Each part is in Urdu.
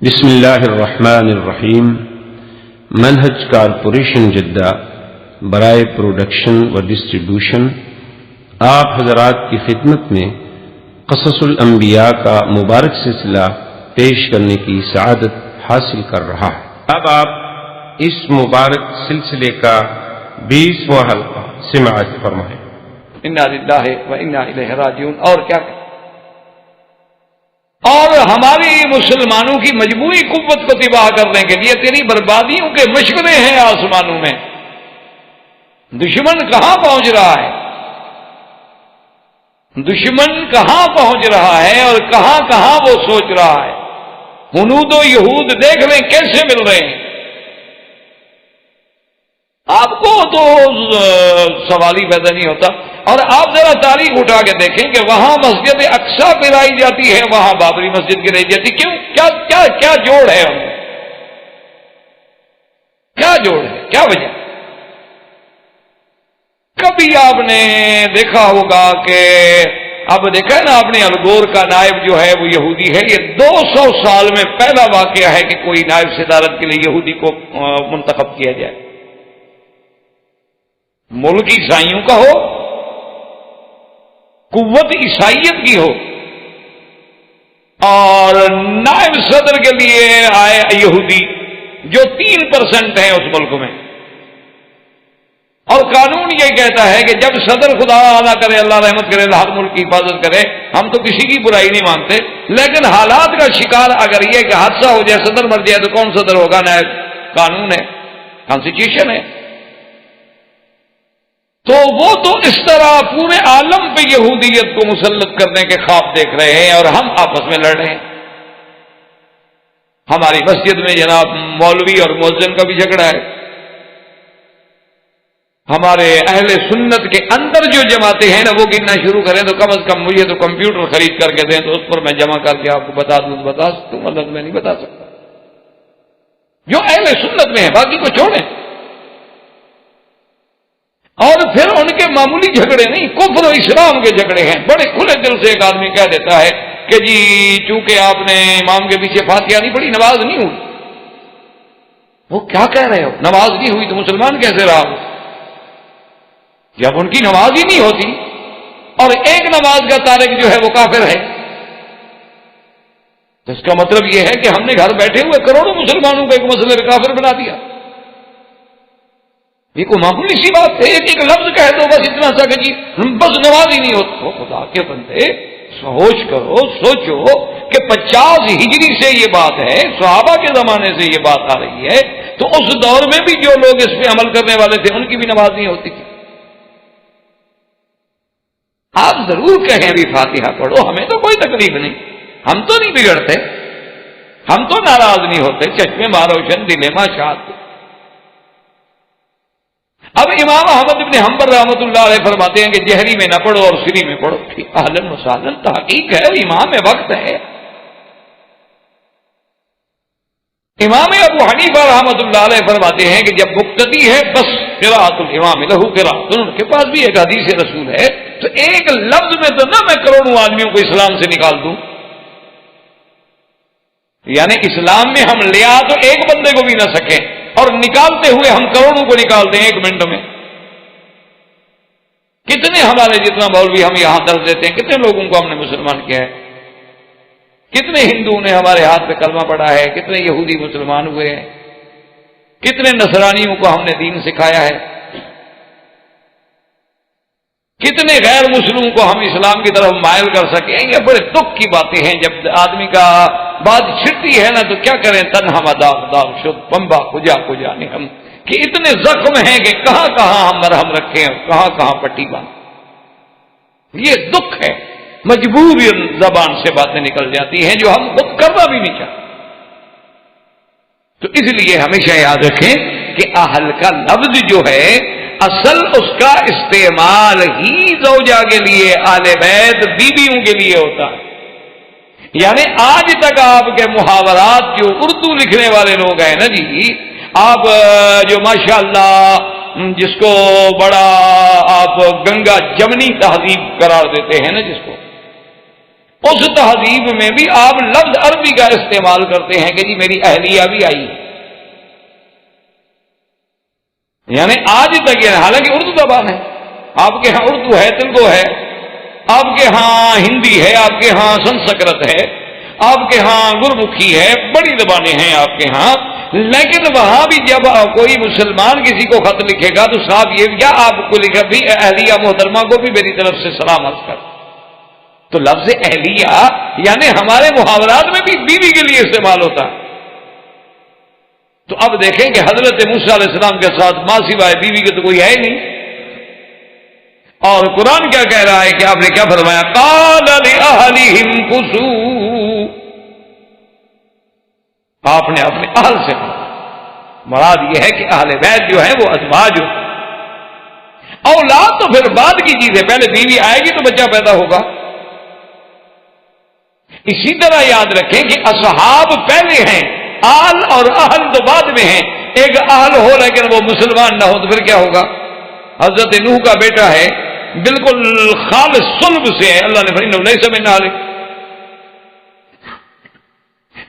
بسم اللہ الرحمن الرحیم۔ منہج کارپوریشن جدہ برائے پروڈکشن و ڈسٹریبیوشن آپ حضرات کی خدمت میں قصص الانبیاء کا مبارک سلسلہ پیش کرنے کی سعادت حاصل کر رہا ہے۔ اب آپ اس مبارک سلسلے کا 20واں حلقہ سماعت فرمائیں۔ انا للہ و انا الیہ راجعون۔ اور کیا اور ہماری مسلمانوں کی مجموعی قوت کو تباہ کرنے کے لیے تیری بربادیوں کے مشورے ہیں آسمانوں میں۔ دشمن کہاں پہنچ رہا ہے، دشمن کہاں پہنچ رہا ہے اور کہاں کہاں وہ سوچ رہا ہے۔ ہنود و یہود دیکھ لیں کیسے مل رہے ہیں۔ آپ کو تو سوال ہی پیدا نہیں ہوتا۔ اور آپ ذرا تاریخ اٹھا کے دیکھیں کہ وہاں مسجد اقصی گرائی جاتی ہے، وہاں بابری مسجد گرائی جاتی، کیوں؟ کیا کیا کیا جوڑ ہے ان میں؟ کیا جوڑ ہے، کیا وجہ؟ کبھی آپ نے دیکھا ہوگا کہ اب دیکھا ہے نا، آپ نے الگور کا نائب جو ہے وہ یہودی ہے۔ یہ 200 سال میں پہلا واقعہ ہے کہ کوئی نائب صدارت کے لیے یہودی کو منتخب کیا جائے۔ ملک عیسائیوں کا ہو، قوت عیسائیت کی ہو، اور نائب صدر کے لیے آئے یہودی جو 3% ہیں اس ملک میں۔ اور قانون یہ کہتا ہے کہ جب صدر، خدا اعلیٰ کرے، اللہ رحمت کرے، ہر ملک کی حفاظت کرے، ہم تو کسی کی برائی نہیں مانتے، لیکن حالات کا شکار اگر یہ کہ حادثہ ہو جائے، صدر مر جائے، تو کون صدر ہوگا؟ نائب۔ قانون ہے، کانسٹیٹیوشن ہے۔ تو وہ تو اس طرح پورے عالم پہ یہودیت کو مسلط کرنے کے خواب دیکھ رہے ہیں، اور ہم آپس میں لڑ رہے ہیں۔ ہماری مسجد میں جناب مولوی اور مؤذن کا بھی جھگڑا ہے۔ ہمارے اہل سنت کے اندر جو جماعتیں ہیں نا، وہ گننا شروع کریں تو کم از کم مجھے تو کمپیوٹر خرید کر کے دیں تو اس پر میں جمع کر کے آپ کو بتا دوں، بتا سکتا ہوں، اللہ میں نہیں بتا سکتا۔ جو اہل سنت میں ہے، باقی کو چھوڑیں۔ اور پھر ان کے معمولی جھگڑے نہیں، کفر و اسلام کے جھگڑے ہیں۔ بڑے کھلے دل سے ایک آدمی کہہ دیتا ہے کہ جی چونکہ آپ نے امام کے پیچھے فاتحہ نہیں پڑھی، نماز نہیں ہوئی۔ وہ کیا کہہ رہے ہو؟ نماز نہیں ہوئی تو مسلمان کیسے رہا؟ جب ان کی نماز ہی نہیں ہوتی، اور ایک نماز کا تارک جو ہے وہ کافر ہے، تو اس کا مطلب یہ ہے کہ ہم نے گھر بیٹھے ہوئے کروڑوں مسلمانوں کو ایک مسئلے میں کافر بنا دیا۔ یہ کوئی معمولی سی بات ہے، ایک لفظ کہہ دو بس اتنا سا کہ جی بس نماز ہی نہیں ہوتی۔ خدا کے بندے سوچ کرو، سوچو کہ 50 ہجری سے یہ بات ہے، صحابہ کے زمانے سے یہ بات آ رہی ہے، تو اس دور میں بھی جو لوگ اس پہ عمل کرنے والے تھے ان کی بھی نماز نہیں ہوتی تھی۔ آپ ضرور کہیں ابھی فاتحہ پڑھو، ہمیں تو کوئی تکلیف نہیں، ہم تو نہیں بگڑتے، ہم تو ناراض نہیں ہوتے، چشمے ماروشن دل ماشاء۔ اب امام احمد بن حنبل رحمۃ اللہ علیہ فرماتے ہیں کہ جہری میں نہ پڑھو اور سری میں پڑھو۔ اہلاً و سہلاً، تحقیق ہے، امام وقت ہے۔ امام ابو حنیفہ رحمۃ اللہ علیہ فرماتے ہیں کہ جب مقتدی ہے بس قراءۃ الامام لہ قراءۃ، ان کے پاس بھی ایک حدیث رسول ہے، تو ایک لفظ میں تو نہ میں کروڑوں آدمیوں کو اسلام سے نکال دوں، یعنی اسلام میں ہم لے آ تو ایک بندے کو بھی نہ سکیں، اور نکالتے ہوئے ہم کروڑوں کو نکال دیں 1 منٹ میں۔ کتنے ہمارے جتنا مولوی ہم یہاں درس دیتے ہیں، کتنے لوگوں کو ہم نے مسلمان کیا ہے، کتنے ہندوؤں نے ہمارے ہاتھ پہ کلمہ پڑھا ہے، کتنے یہودی مسلمان ہوئے ہیں، کتنے نصرانیوں کو ہم نے دین سکھایا ہے، کتنے غیر مسلموں کو ہم اسلام کی طرف مائل کر سکیں۔ یہ بڑے دکھ کی باتیں ہیں، جب آدمی کا بات چھٹتی ہے نا تو کیا کریں، تنہا داغ داغ شد پمبا کجا کجا ہم، کہ اتنے زخم ہیں کہ کہاں کہاں ہم مرہم رکھیں اور کہاں کہاں پٹی باندھ۔ یہ دکھ ہے، مجبوری زبان سے باتیں نکل جاتی ہیں جو ہم خود کرنا بھی نہیں چاہتے۔ تو اس لیے ہمیشہ یاد رکھیں کہ اہل کا لفظ جو ہے اصل اس کا استعمال ہی زوجہ کے لیے، آل بیت بیویوں کے لیے ہوتا ہے۔ یعنی آج تک آپ کے محاورات جو اردو لکھنے والے لوگ ہیں نا جی، آپ جو ماشاءاللہ جس کو بڑا آپ گنگا جمنی تہذیب قرار دیتے ہیں نا جس کو، اس تہذیب میں بھی آپ لفظ عربی کا استعمال کرتے ہیں کہ جی میری اہلیہ بھی آئی، یعنی آج تک یہ، حالانکہ اردو زبان ہے، آپ کے ہاں اردو ہے، تلگو ہے، آپ کے ہاں ہندی ہے، آپ کے ہاں سنسکرت ہے، آپ کے ہاں گرمکھی ہے، بڑی زبانیں ہیں آپ کے ہاں، لیکن وہاں بھی جب کوئی مسلمان کسی کو خط لکھے گا تو صاحب یہ کیا آپ کو لکھا بھی اہلیہ محترمہ کو بھی میری طرف سے سلام عرض کر. تو لفظ اہلیہ یعنی ہمارے محاورات میں بھی بیوی کے لیے استعمال ہوتا ہے. تو اب دیکھیں کہ حضرت موسیٰ علیہ السلام کے ساتھ ماں سوائے بیوی کے تو کوئی ہے ہی نہیں. اور قرآن کیا کہہ رہا ہے کہ آپ نے کیا فرمایا؟ قال لأہلہم کثوا، آپ نے اپنے اہل سے کہا. مراد یہ ہے کہ اہل بیت جو ہے وہ ازواج ہوتے ہیں. اولاد تو پھر بعد کی چیز ہے، پہلے بیوی آئے گی تو بچہ پیدا ہوگا. اسی طرح یاد رکھیں کہ اصحاب پہلے ہیں، آل اور اہل تو بعد میں ہیں. ایک اہل ہو لیکن وہ مسلمان نہ ہو تو پھر کیا ہوگا؟ حضرت نوح کا بیٹا ہے، بالکل خالص صلب سے ہے، اللہ نے فرمایا لیس من اہلک.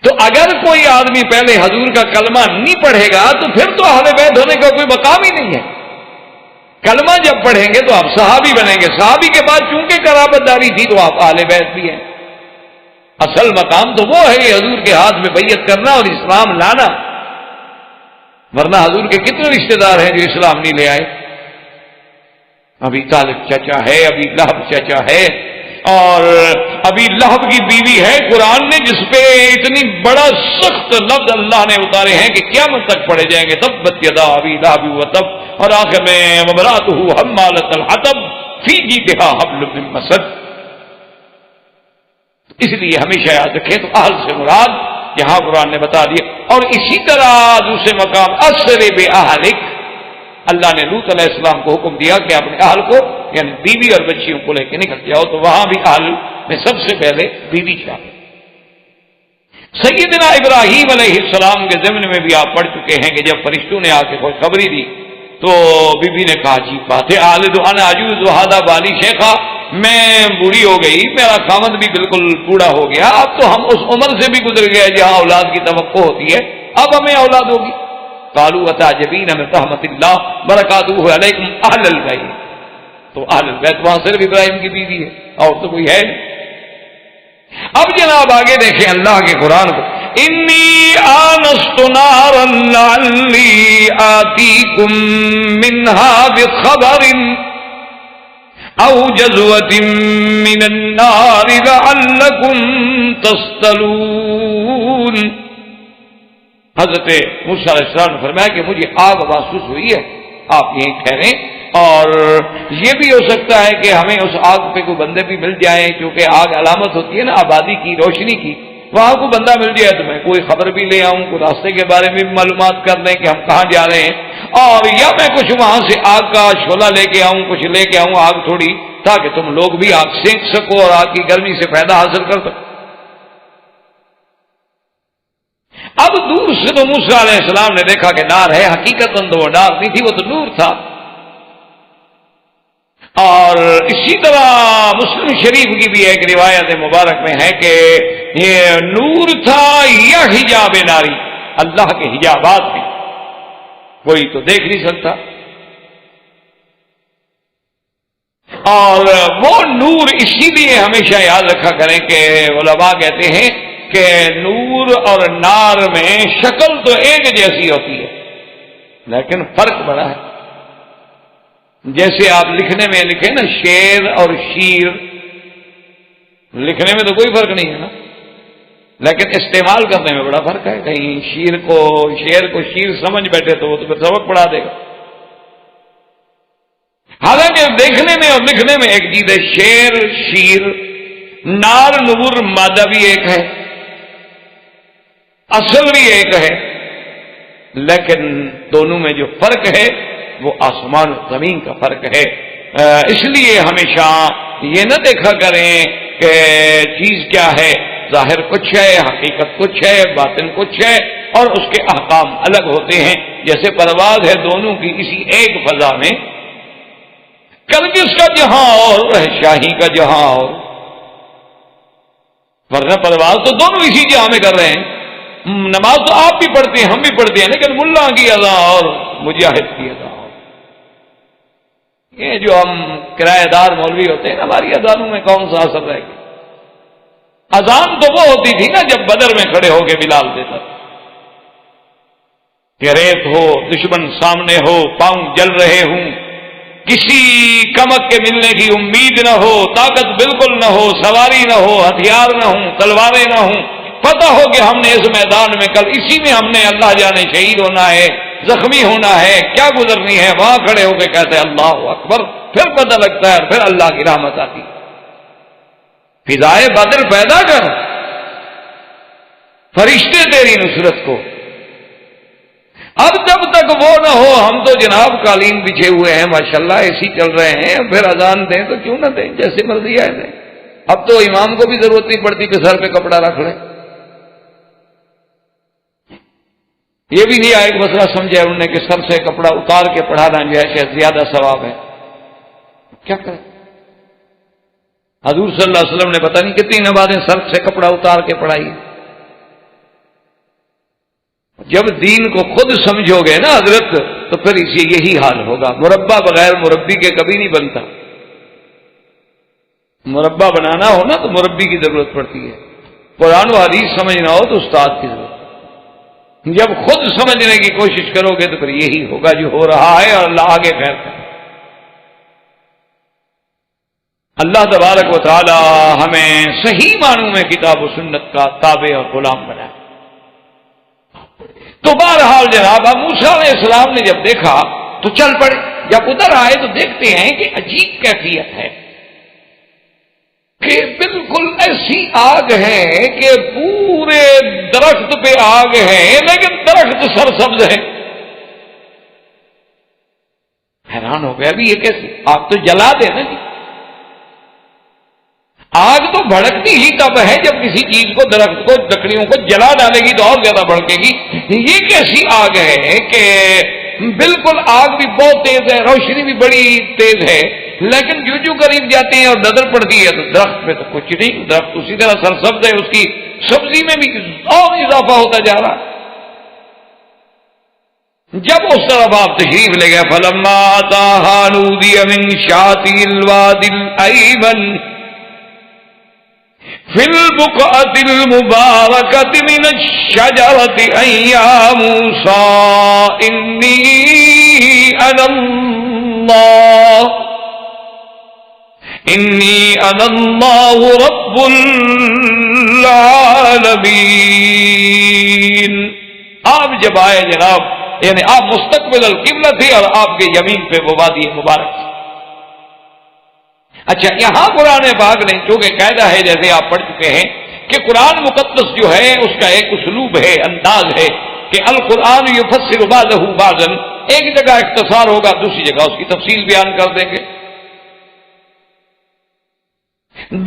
تو اگر کوئی آدمی پہلے حضور کا کلمہ نہیں پڑھے گا تو پھر تو اہل بیت ہونے کا کوئی مقام ہی نہیں ہے. کلمہ جب پڑھیں گے تو آپ صحابی بنیں گے، صحابی کے بعد چونکہ قرابت داری تھی تو آپ اہل بیت بھی ہیں. اصل مقام تو وہ ہے حضور کے ہاتھ میں بیعت کرنا اور اسلام لانا، ورنہ حضور کے کتنے رشتہ دار ہیں جو اسلام نہیں لے آئے. ابھی طالب چچا ہے، ابھی لہب چچا ہے، اور ابھی لہب کی بیوی ہے قرآن نے جس پہ اتنی بڑا سخت لفظ اللہ نے اتارے ہیں کہ قیامت تک پڑھے جائیں گے. تبت یدا ابی لہب وتب، اور آخر میں وامرأتہ حمالۃ الحطب فی جیدہا حبل من مسد. اس لیے ہمیشہ یاد رکھیں تو اہل سے مراد یہاں قرآن نے بتا دیا. اور اسی طرح دوسرے مقام اسر باہلک، اللہ نے لوط علیہ السلام کو حکم دیا کہ اپنے اہل کو یعنی بیوی اور بچیوں کو لے کے نکل جاؤ، تو وہاں بھی اہل میں سب سے پہلے بیوی شامل. سیدنا ابراہیم علیہ السلام کے ضمن میں بھی آپ پڑھ چکے ہیں کہ جب فرشتوں نے آ کے خوشخبری دی تو بی بی نے کہا عجیب بات ہے، آلد انا عجوز وہذا بالی شیخا، میں بوڑھی ہو گئی، میرا خاوند بھی بالکل بوڑھا ہو گیا، اب تو ہم اس عمر سے بھی گزر گئے جہاں اولاد کی توقع ہوتی ہے، اب ہمیں اولاد ہوگی. قالوا اتعجبین من رحمت اللہ برکاتہ علیکم اہل البیت. تو اہل البیت وہاں صرف ابراہیم کی بیوی ہے اور تو کوئی ہے نہیں. اب جناب آگے دیکھیں اللہ کے قرآن کو، انی آنست نارا لعلی آتیکم منہا بخبر او جزوۃ من النار لعلکم تصطلون. حضرت موسیٰ علیہ السلام نے فرمایا کہ مجھے آگ محسوس ہوئی ہے، آپ یہیں ٹھہریں، اور یہ بھی ہو سکتا ہے کہ ہمیں اس آگ پہ کوئی بندے بھی مل جائیں، کیونکہ آگ علامت ہوتی ہے نا آبادی کی، روشنی کی. وہاں کوئی بندہ مل جائے تو میں کوئی خبر بھی لے آؤں، کوئی راستے کے بارے میں بھی معلومات کر لیں کہ ہم کہاں جا رہے ہیں، اور یا میں کچھ وہاں سے آگ کا شعلہ لے کے آؤں، کچھ لے کے آؤں آگ تھوڑی، تاکہ تم لوگ بھی آگ سینک سکو اور آگ کی گرمی سے فائدہ حاصل کر سکو. اب دور سے تو موسیٰ علیہ السلام نے دیکھا کہ نار ہے، حقیقت تو وہ نار نہیں تھی، وہ تو نور تھا. اور اسی طرح مسلم شریف کی بھی ایک روایت مبارک میں ہے کہ یہ نور تھا یا حجاب ناری، اللہ کے حجابات میں کوئی تو دیکھ نہیں سکتا. اور وہ نور اسی لیے ہمیشہ یاد رکھا کریں کہ علماء کہتے ہیں کہ نور اور نار میں شکل تو ایک جیسی ہوتی ہے لیکن فرق بڑا ہے. جیسے آپ لکھنے میں لکھیں نا شیر اور شیر، لکھنے میں تو کوئی فرق نہیں ہے نا، لیکن استعمال کرنے میں بڑا فرق ہے. کہیں شیر کو شیر سمجھ بیٹھے تو وہ تو پھر سبق پڑھا دے گا. حالانکہ دیکھنے میں اور لکھنے میں ایک چیز ہے، شیر شیر، نار نور مادہ بھی ایک ہے، اصل بھی ایک ہے، لیکن دونوں میں جو فرق ہے وہ آسمان و زمین کا فرق ہے. اس لیے ہمیشہ یہ نہ دیکھا کریں کہ چیز کیا ہے، ظاہر کچھ ہے، حقیقت کچھ ہے، باطن کچھ ہے، اور اس کے احکام الگ ہوتے ہیں. جیسے پرواز ہے دونوں کی کسی ایک فضا میں، کرگس کا جہاں اور شاہی کا جہاں اور. ورنہ پرواز تو دونوں اسی جہاں میں کر رہے ہیں. نماز تو آپ بھی پڑھتے ہیں ہم بھی پڑھتے ہیں، لیکن ملا کی اذان اور مجاہد کی اذان. یہ جو ہم کرایہ دار مولوی ہوتے ہیں ہماری اذانوں میں کون سا اثر رہے گا؟ اذان تو وہ ہوتی تھی نا جب بدر میں کھڑے ہو کے بلال دیتا تھا کہ ریت ہو، دشمن سامنے ہو، پاؤں جل رہے ہوں، کسی کمک کے ملنے کی امید نہ ہو، طاقت بالکل نہ ہو، سواری نہ ہو، ہتھیار نہ ہوں، تلواریں نہ ہوں، پتہ ہو کہ ہم نے اس میدان میں کل اسی میں ہم نے اللہ جانے شہید ہونا ہے، زخمی ہونا ہے، کیا گزرنی ہے، وہاں کھڑے ہو کے کہتے ہیں اللہ اکبر، پھر پتہ لگتا ہے، پھر اللہ کی رحمت آتی. فضائے بدر پیدا کر، فرشتے تیری نصرت کو. اب جب تک وہ نہ ہو، ہم تو جناب قالین بچھے ہوئے ہیں ماشاءاللہ، ایسی چل رہے ہیں، پھر اذان دیں تو کیوں نہ دیں، جیسے مرضی آئے دیں. اب تو امام کو بھی ضرورت نہیں پڑتی کہ سر پہ کپڑا رکھ لیں. یہ بھی نہیں آئے ایک مسئلہ سمجھا انہوں نے کہ سر سے کپڑا اتار کے پڑھانا جو ہے شاید زیادہ ثواب ہے. کیا کریں؟ حضور صلی اللہ علیہ وسلم نے پتہ نہیں کتنی نمازیں سر سے کپڑا اتار کے پڑھائی. جب دین کو خود سمجھو گے نا حضرت تو پھر اسے یہی حال ہوگا. مربع بغیر مربی کے کبھی نہیں بنتا. مربع بنانا ہو نا تو مربی کی ضرورت پڑتی ہے. قرآن و حدیث سمجھنا ہو تو استاد کی ضرورت. جب خود سمجھنے کی کوشش کرو گے تو پھر یہی ہوگا جو ہو رہا ہے، اور اللہ آگے خیر کرے. اللہ تبارک و تعالی ہمیں صحیح معنوں میں کتاب و سنت کا تابع اور غلام بنائے. تو بہرحال جناب موسیٰ علیہ السلام نے جب دیکھا تو چل پڑے. جب ادھر آئے تو دیکھتے ہیں کہ عجیب کیفیت ہے کہ بالکل ایسی آگ ہے کہ پورے درخت پہ آگ ہے لیکن درخت سرسبز ہے. حیران ہو گیا ابھی یہ کیسے؟ آگ تو جلا دے نا جی. آگ تو بھڑکتی ہی تب ہے جب کسی چیز کو، درخت کو، لکڑیوں کو جلا ڈالے گی تو اور زیادہ بھڑکے گی. یہ کیسی آگ ہے کہ بالکل آگ بھی بہت تیز ہے، روشنی بھی بڑی تیز ہے، لیکن جو قریب جاتے ہیں اور نظر پڑتی ہے تو درخت میں تو کچھ نہیں، درخت اسی طرح سرسبز ہے، اس کی سبزی میں بھی اور اضافہ ہوتا جا رہا. جب اس طرف آپ تشریف لے گئے فلما آتاها نودي من شاطئ الوادي الأيمن في البقعة المباركة من الشجرة أن يا موسى إني أنا الله رب العالمين. آپ جب آئے جناب، یعنی آپ مستقبل القبلہ تھے اور آپ کے یمین پہ وہ وادی مبارک تھی. اچھا یہاں قرآن پاک نے چونکہ قاعدہ ہے جیسے آپ پڑھ چکے ہیں کہ قرآن مقدس جو ہے اس کا ایک اسلوب ہے، انداز ہے کہ القرآن یفسر بعضہ بعضا. ایک جگہ اختصار ہوگا، دوسری جگہ اس کی تفصیل بیان کر دیں گے.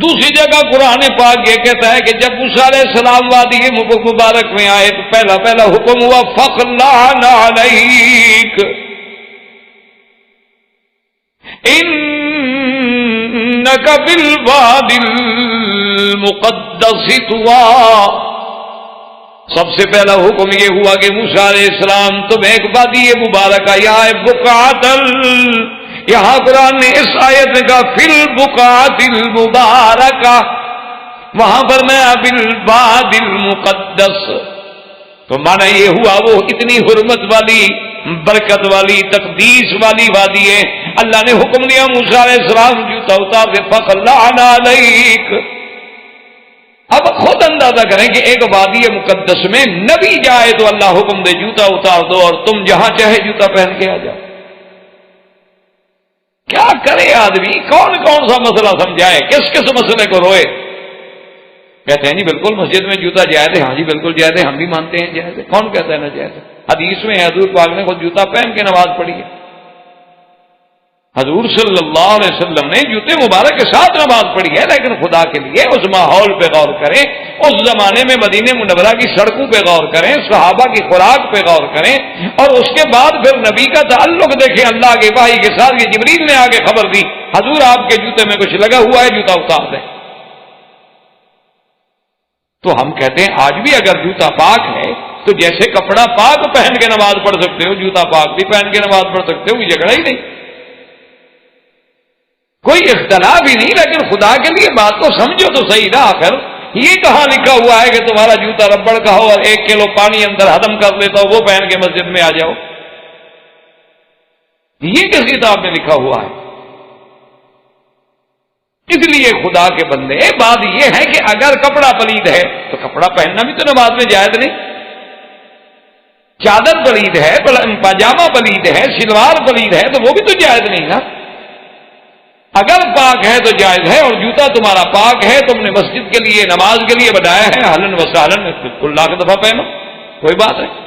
دوسری جگہ قرآن پاک یہ کہتا ہے کہ جب موسیٰ علیہ السلام وادی مبارک میں آئے تو پہلا حکم ہوا فَخْلَعْنَ عَلَيْكَ إِنَّكَ بِالْوَادِ الْمُقَدَّسِ طُوًى. سب سے پہلا حکم یہ ہوا کہ موسیٰ علیہ السلام تم ایک وادی مبارکہ، یہاں بقعۃ، یہاں قرآن نے اس آیت میں کہا فی البقعۃ المبارکہ، وہاں پر میں بالوادی المقدس. تو معنی یہ ہوا وہ اتنی حرمت والی، برکت والی، تقدیس والی وادی ہے. اللہ نے حکم دیا موسیٰ علیہ السلام جوتا اتار دے فَخْلَعْنَ عَلَيْكَ. اب خود اندازہ کریں کہ ایک وادی مقدس میں نبی جائے تو اللہ حکم دے جوتا اتار دو اور تم جہاں چاہے جوتا پہن کے آ جاؤ. کیا کرے آدمی؟ کون کون سا مسئلہ سمجھائے، کس مسئلے کو روئے. کہتے ہیں جی بالکل مسجد میں جوتا جائز ہے. ہاں جی بالکل جائز ہے، ہم بھی مانتے ہیں جائز ہے. کون کہتا ہے نہ جائز ہے؟ حدیث میں حضور پاک نے خود جوتا پہن کے نماز پڑھی ہے. حضور صلی اللہ علیہ وسلم نے جوتے مبارک کے ساتھ نماز پڑھی ہے. لیکن خدا کے لیے اس ماحول پہ غور کریں، اس زمانے میں مدینہ منورہ کی سڑکوں پہ غور کریں، صحابہ کی خوراک پہ غور کریں، اور اس کے بعد پھر نبی کا تعلق دیکھیں اللہ کے وحی کے ساتھ. یہ جبریل نے آگے خبر دی حضور آپ کے جوتے میں کچھ لگا ہوا ہے، جوتا اتار دیں. تو ہم کہتے ہیں آج بھی اگر جوتا پاک ہے تو جیسے کپڑا پاک پہن کے نماز پڑھ سکتے ہو، جوتا پاک بھی پہن کے نماز پڑھ سکتے ہو، کوئی جھگڑا ہی نہیں، کوئی اختلاف ہی نہیں۔ لیکن خدا کے لیے بات کو سمجھو تو صحیح نا، آخر یہ کہاں لکھا ہوا ہے کہ تمہارا جوتا ربڑ کا ہو اور 1 کلو پانی اندر ہضم کر لیتا ہو وہ پہن کے مسجد میں آ جاؤ؟ یہ کس کتاب میں لکھا ہوا ہے؟ اس لیے خدا کے بندے، بات یہ ہے کہ اگر کپڑا پلید ہے تو کپڑا پہننا بھی تو نماز میں جائز نہیں۔ چادر پلید ہے، پاجامہ پلید ہے، شلوار پلید ہے تو وہ بھی تو جائز نہیں نا۔ اگر پاک ہے تو جائز ہے، اور جوتا تمہارا پاک ہے، تم نے مسجد کے لیے نماز کے لیے بنایا ہے، اہلاً و سہلاً، بالکل لاکھ دفعہ پہنو، کوئی بات نہیں۔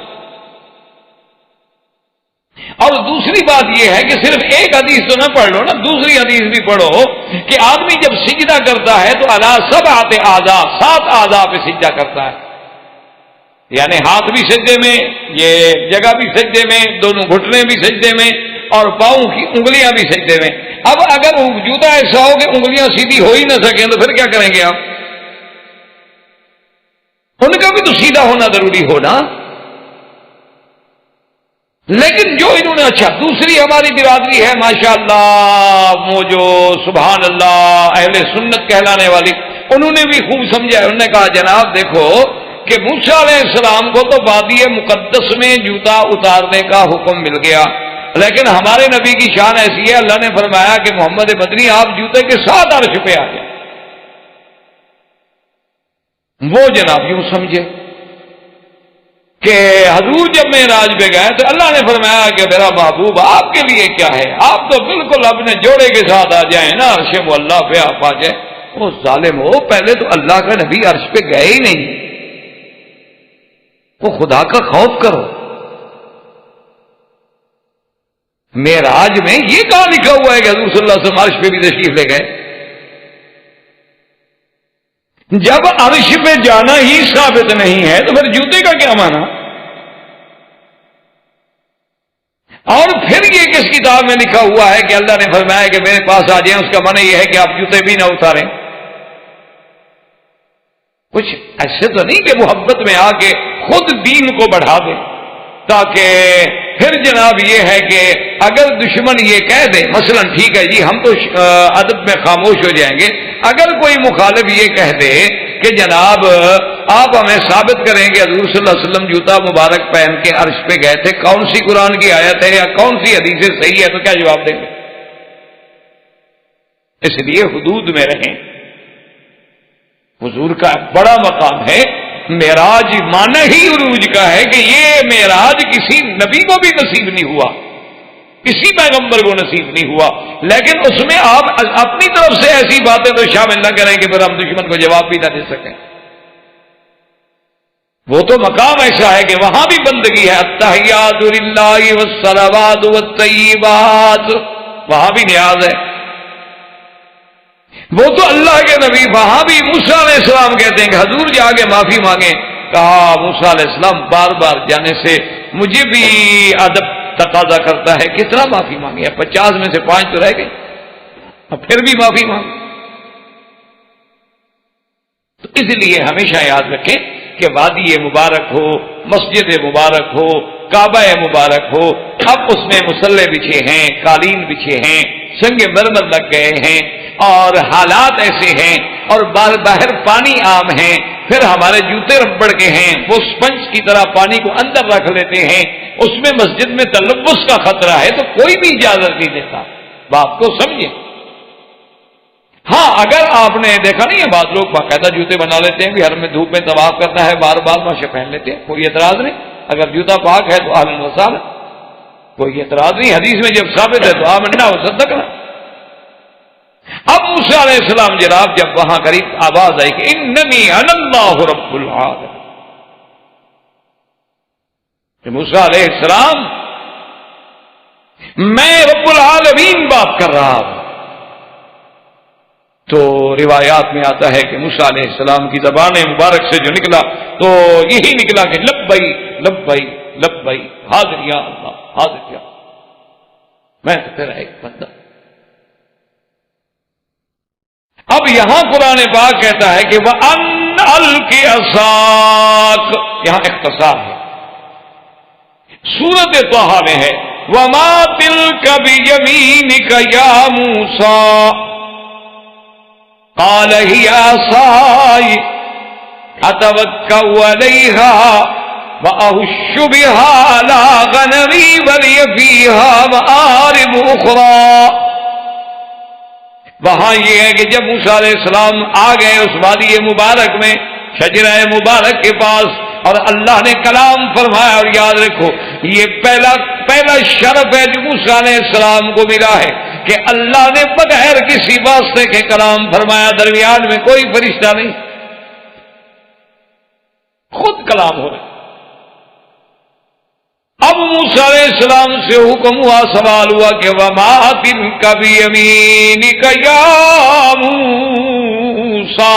اور دوسری بات یہ ہے کہ صرف ایک حدیث تو نہ پڑھ لو نا، دوسری حدیث بھی پڑھو کہ آدمی جب سجدہ کرتا ہے تو علی 7 اعضاء، 7 اعضاء پہ سجدہ کرتا ہے، یعنی ہاتھ بھی سجدے میں، یہ جگہ بھی سجدے میں، دونوں گھٹنے بھی سجدے میں، اور پاؤں کی انگلیاں بھی سجدے میں۔ اب اگر جوتا ایسا ہو کہ انگلیاں سیدھی ہو ہی نہ سکیں تو پھر کیا کریں گے آپ؟ ان کا بھی تو سیدھا ہونا ضروری ہونا۔ لیکن جو انہوں نے، اچھا دوسری ہماری برادری ہے ماشاءاللہ، وہ جو سبحان اللہ اہل سنت کہلانے والی، انہوں نے بھی خوب سمجھا ہے۔ انہوں نے کہا جناب دیکھو کہ موسیٰ علیہ السلام کو تو وادی مقدس میں جوتا اتارنے کا حکم مل گیا، لیکن ہمارے نبی کی شان ایسی ہے، اللہ نے فرمایا کہ محمد مدنی آپ جوتے کے ساتھ عرش پہ آ جائیں۔ وہ جناب یوں سمجھے کہ حضور جب معراج پہ گئے تو اللہ نے فرمایا کہ میرا محبوب آپ کے لیے کیا ہے، آپ تو بالکل اپنے جوڑے کے ساتھ آ جائیں نا، عرش وہ اللہ پہ آپ آ جائیں۔ وہ ظالم ہو، پہلے تو اللہ کا نبی عرش پہ گئے ہی نہیں، وہ خدا کا خوف کرو۔ معراج میں یہ کہاں لکھا ہوا ہے کہ حضور صلی اللہ علیہ وسلم عرش پہ بھی تشریف لے گئے؟ جب عرش پہ جانا ہی ثابت نہیں ہے تو پھر جوتے کا کیا معنی؟ اور پھر یہ کس کتاب میں لکھا ہوا ہے کہ اللہ نے فرمایا کہ میرے پاس آ جائیں، اس کا معنی یہ ہے کہ آپ جوتے بھی نہ اتاریں؟ کچھ ایسے تو نہیں کہ محبت میں آ کے خود دین کو بڑھا دیں، تاکہ پھر جناب یہ ہے کہ اگر دشمن یہ کہہ دے، مثلا ٹھیک ہے جی ہم تو ادب میں خاموش ہو جائیں گے، اگر کوئی مخالف یہ کہہ دے کہ جناب آپ ہمیں ثابت کریں کہ حضور صلی اللہ علیہ وسلم جوتا مبارک پہن کے عرش پہ گئے تھے، کون سی قرآن کی آیت ہے یا کون سی حدیث صحیح ہے، تو کیا جواب دیں گے؟ اس لیے حدود میں رہیں۔ حضور کا بڑا مقام ہے، معراج معنی ہی عروج کا ہے کہ یہ معراج کسی نبی کو بھی نصیب نہیں ہوا، کسی پیغمبر کو نصیب نہیں ہوا، لیکن اس میں آپ اپنی طرف سے ایسی باتیں تو شامل نہ کریں کہ پھر ہم دشمن کو جواب بھی نہ دے سکیں۔ وہ تو مقام ایسا ہے کہ وہاں بھی بندگی ہے، التحیات للہ والصلوات والطیبات، وہاں بھی نیاز ہے۔ وہ تو اللہ کے نبی، وہاں بھی موسیٰ علیہ السلام کہتے ہیں کہ حضور جا کے معافی مانگیں، کہا موسیٰ علیہ السلام بار بار جانے سے مجھے بھی ادب تقاضا کرتا ہے، کتنا معافی مانگے؟ 50 میں سے 5 تو رہ گئے، اب پھر بھی معافی مانگ۔ تو اس لیے ہمیشہ یاد رکھیں کہ وادی مبارک ہو، مسجد مبارک ہو، کعبہ مبارک ہو، اب اس میں مصلے بچھے ہیں، قالین بچھے ہیں، سنگ مرمر لگ گئے ہیں، اور حالات ایسے ہیں، اور باہر پانی عام ہے، پھر ہمارے جوتے ربڑ کے ہیں، وہ سپنج کی طرح پانی کو اندر رکھ لیتے ہیں، اس میں مسجد میں تلوث کا خطرہ ہے، تو کوئی بھی اجازت نہیں دیتا۔ بات کو سمجھیں۔ ہاں اگر آپ نے دیکھا نہیں ہے بعض لوگ باقاعدہ جوتے بنا لیتے ہیں، بہار میں دھوپ میں طواف کرنا ہے، بار بار ماشاء پہن لیتے ہیں، کوئی اعتراض نہیں، اگر جوتا پاک ہے تو اہلاً و سہلاً، کوئی اعتراض نہیں، حدیث میں جب ثابت ہے تو آمنا و صدقنا۔ اب موسیٰ علیہ السلام جناب جب وہاں قریب آواز آئی کہ اننی انا اللہ رب العالمین، کہ موسیٰ علیہ السلام میں رب العالمین بات کر رہا ہوں، تو روایات میں آتا ہے کہ موسیٰ علیہ السلام کی زبان مبارک سے جو نکلا تو یہی نکلا کہ لبئی لبئی لبئی، حاضر یا اللہ، حاضر یا میں تو تیرا ایک بندہ۔ اب یہاں قرآن پاک کہتا ہے کہ وَأَنَّ القِ عصاک، یہاں اختصار ہے، سورۃ طٰہٰ میں ہے وما تلک بیمینک یا موسیٰ قال ہی عصائی اتوکأ علیہا وأهش بها على غنمي ولي فيها مآرب أخرى۔ وہاں یہ ہے کہ جب موسیٰ علیہ السلام آ گئے اس وادی مبارک میں شجرہ مبارک کے پاس اور اللہ نے کلام فرمایا، اور یاد رکھو یہ پہلا شرف ہے جو موسیٰ علیہ السلام کو ملا ہے کہ اللہ نے بغیر کسی واسطے کے کلام فرمایا، درمیان میں کوئی فرشتہ نہیں، خود کلام ہو رہا ہے۔ اب موسیٰ علیہ السلام سے حکم ہوا، سوال ہوا کہ وما تلک بیمینک یا موسیٰ،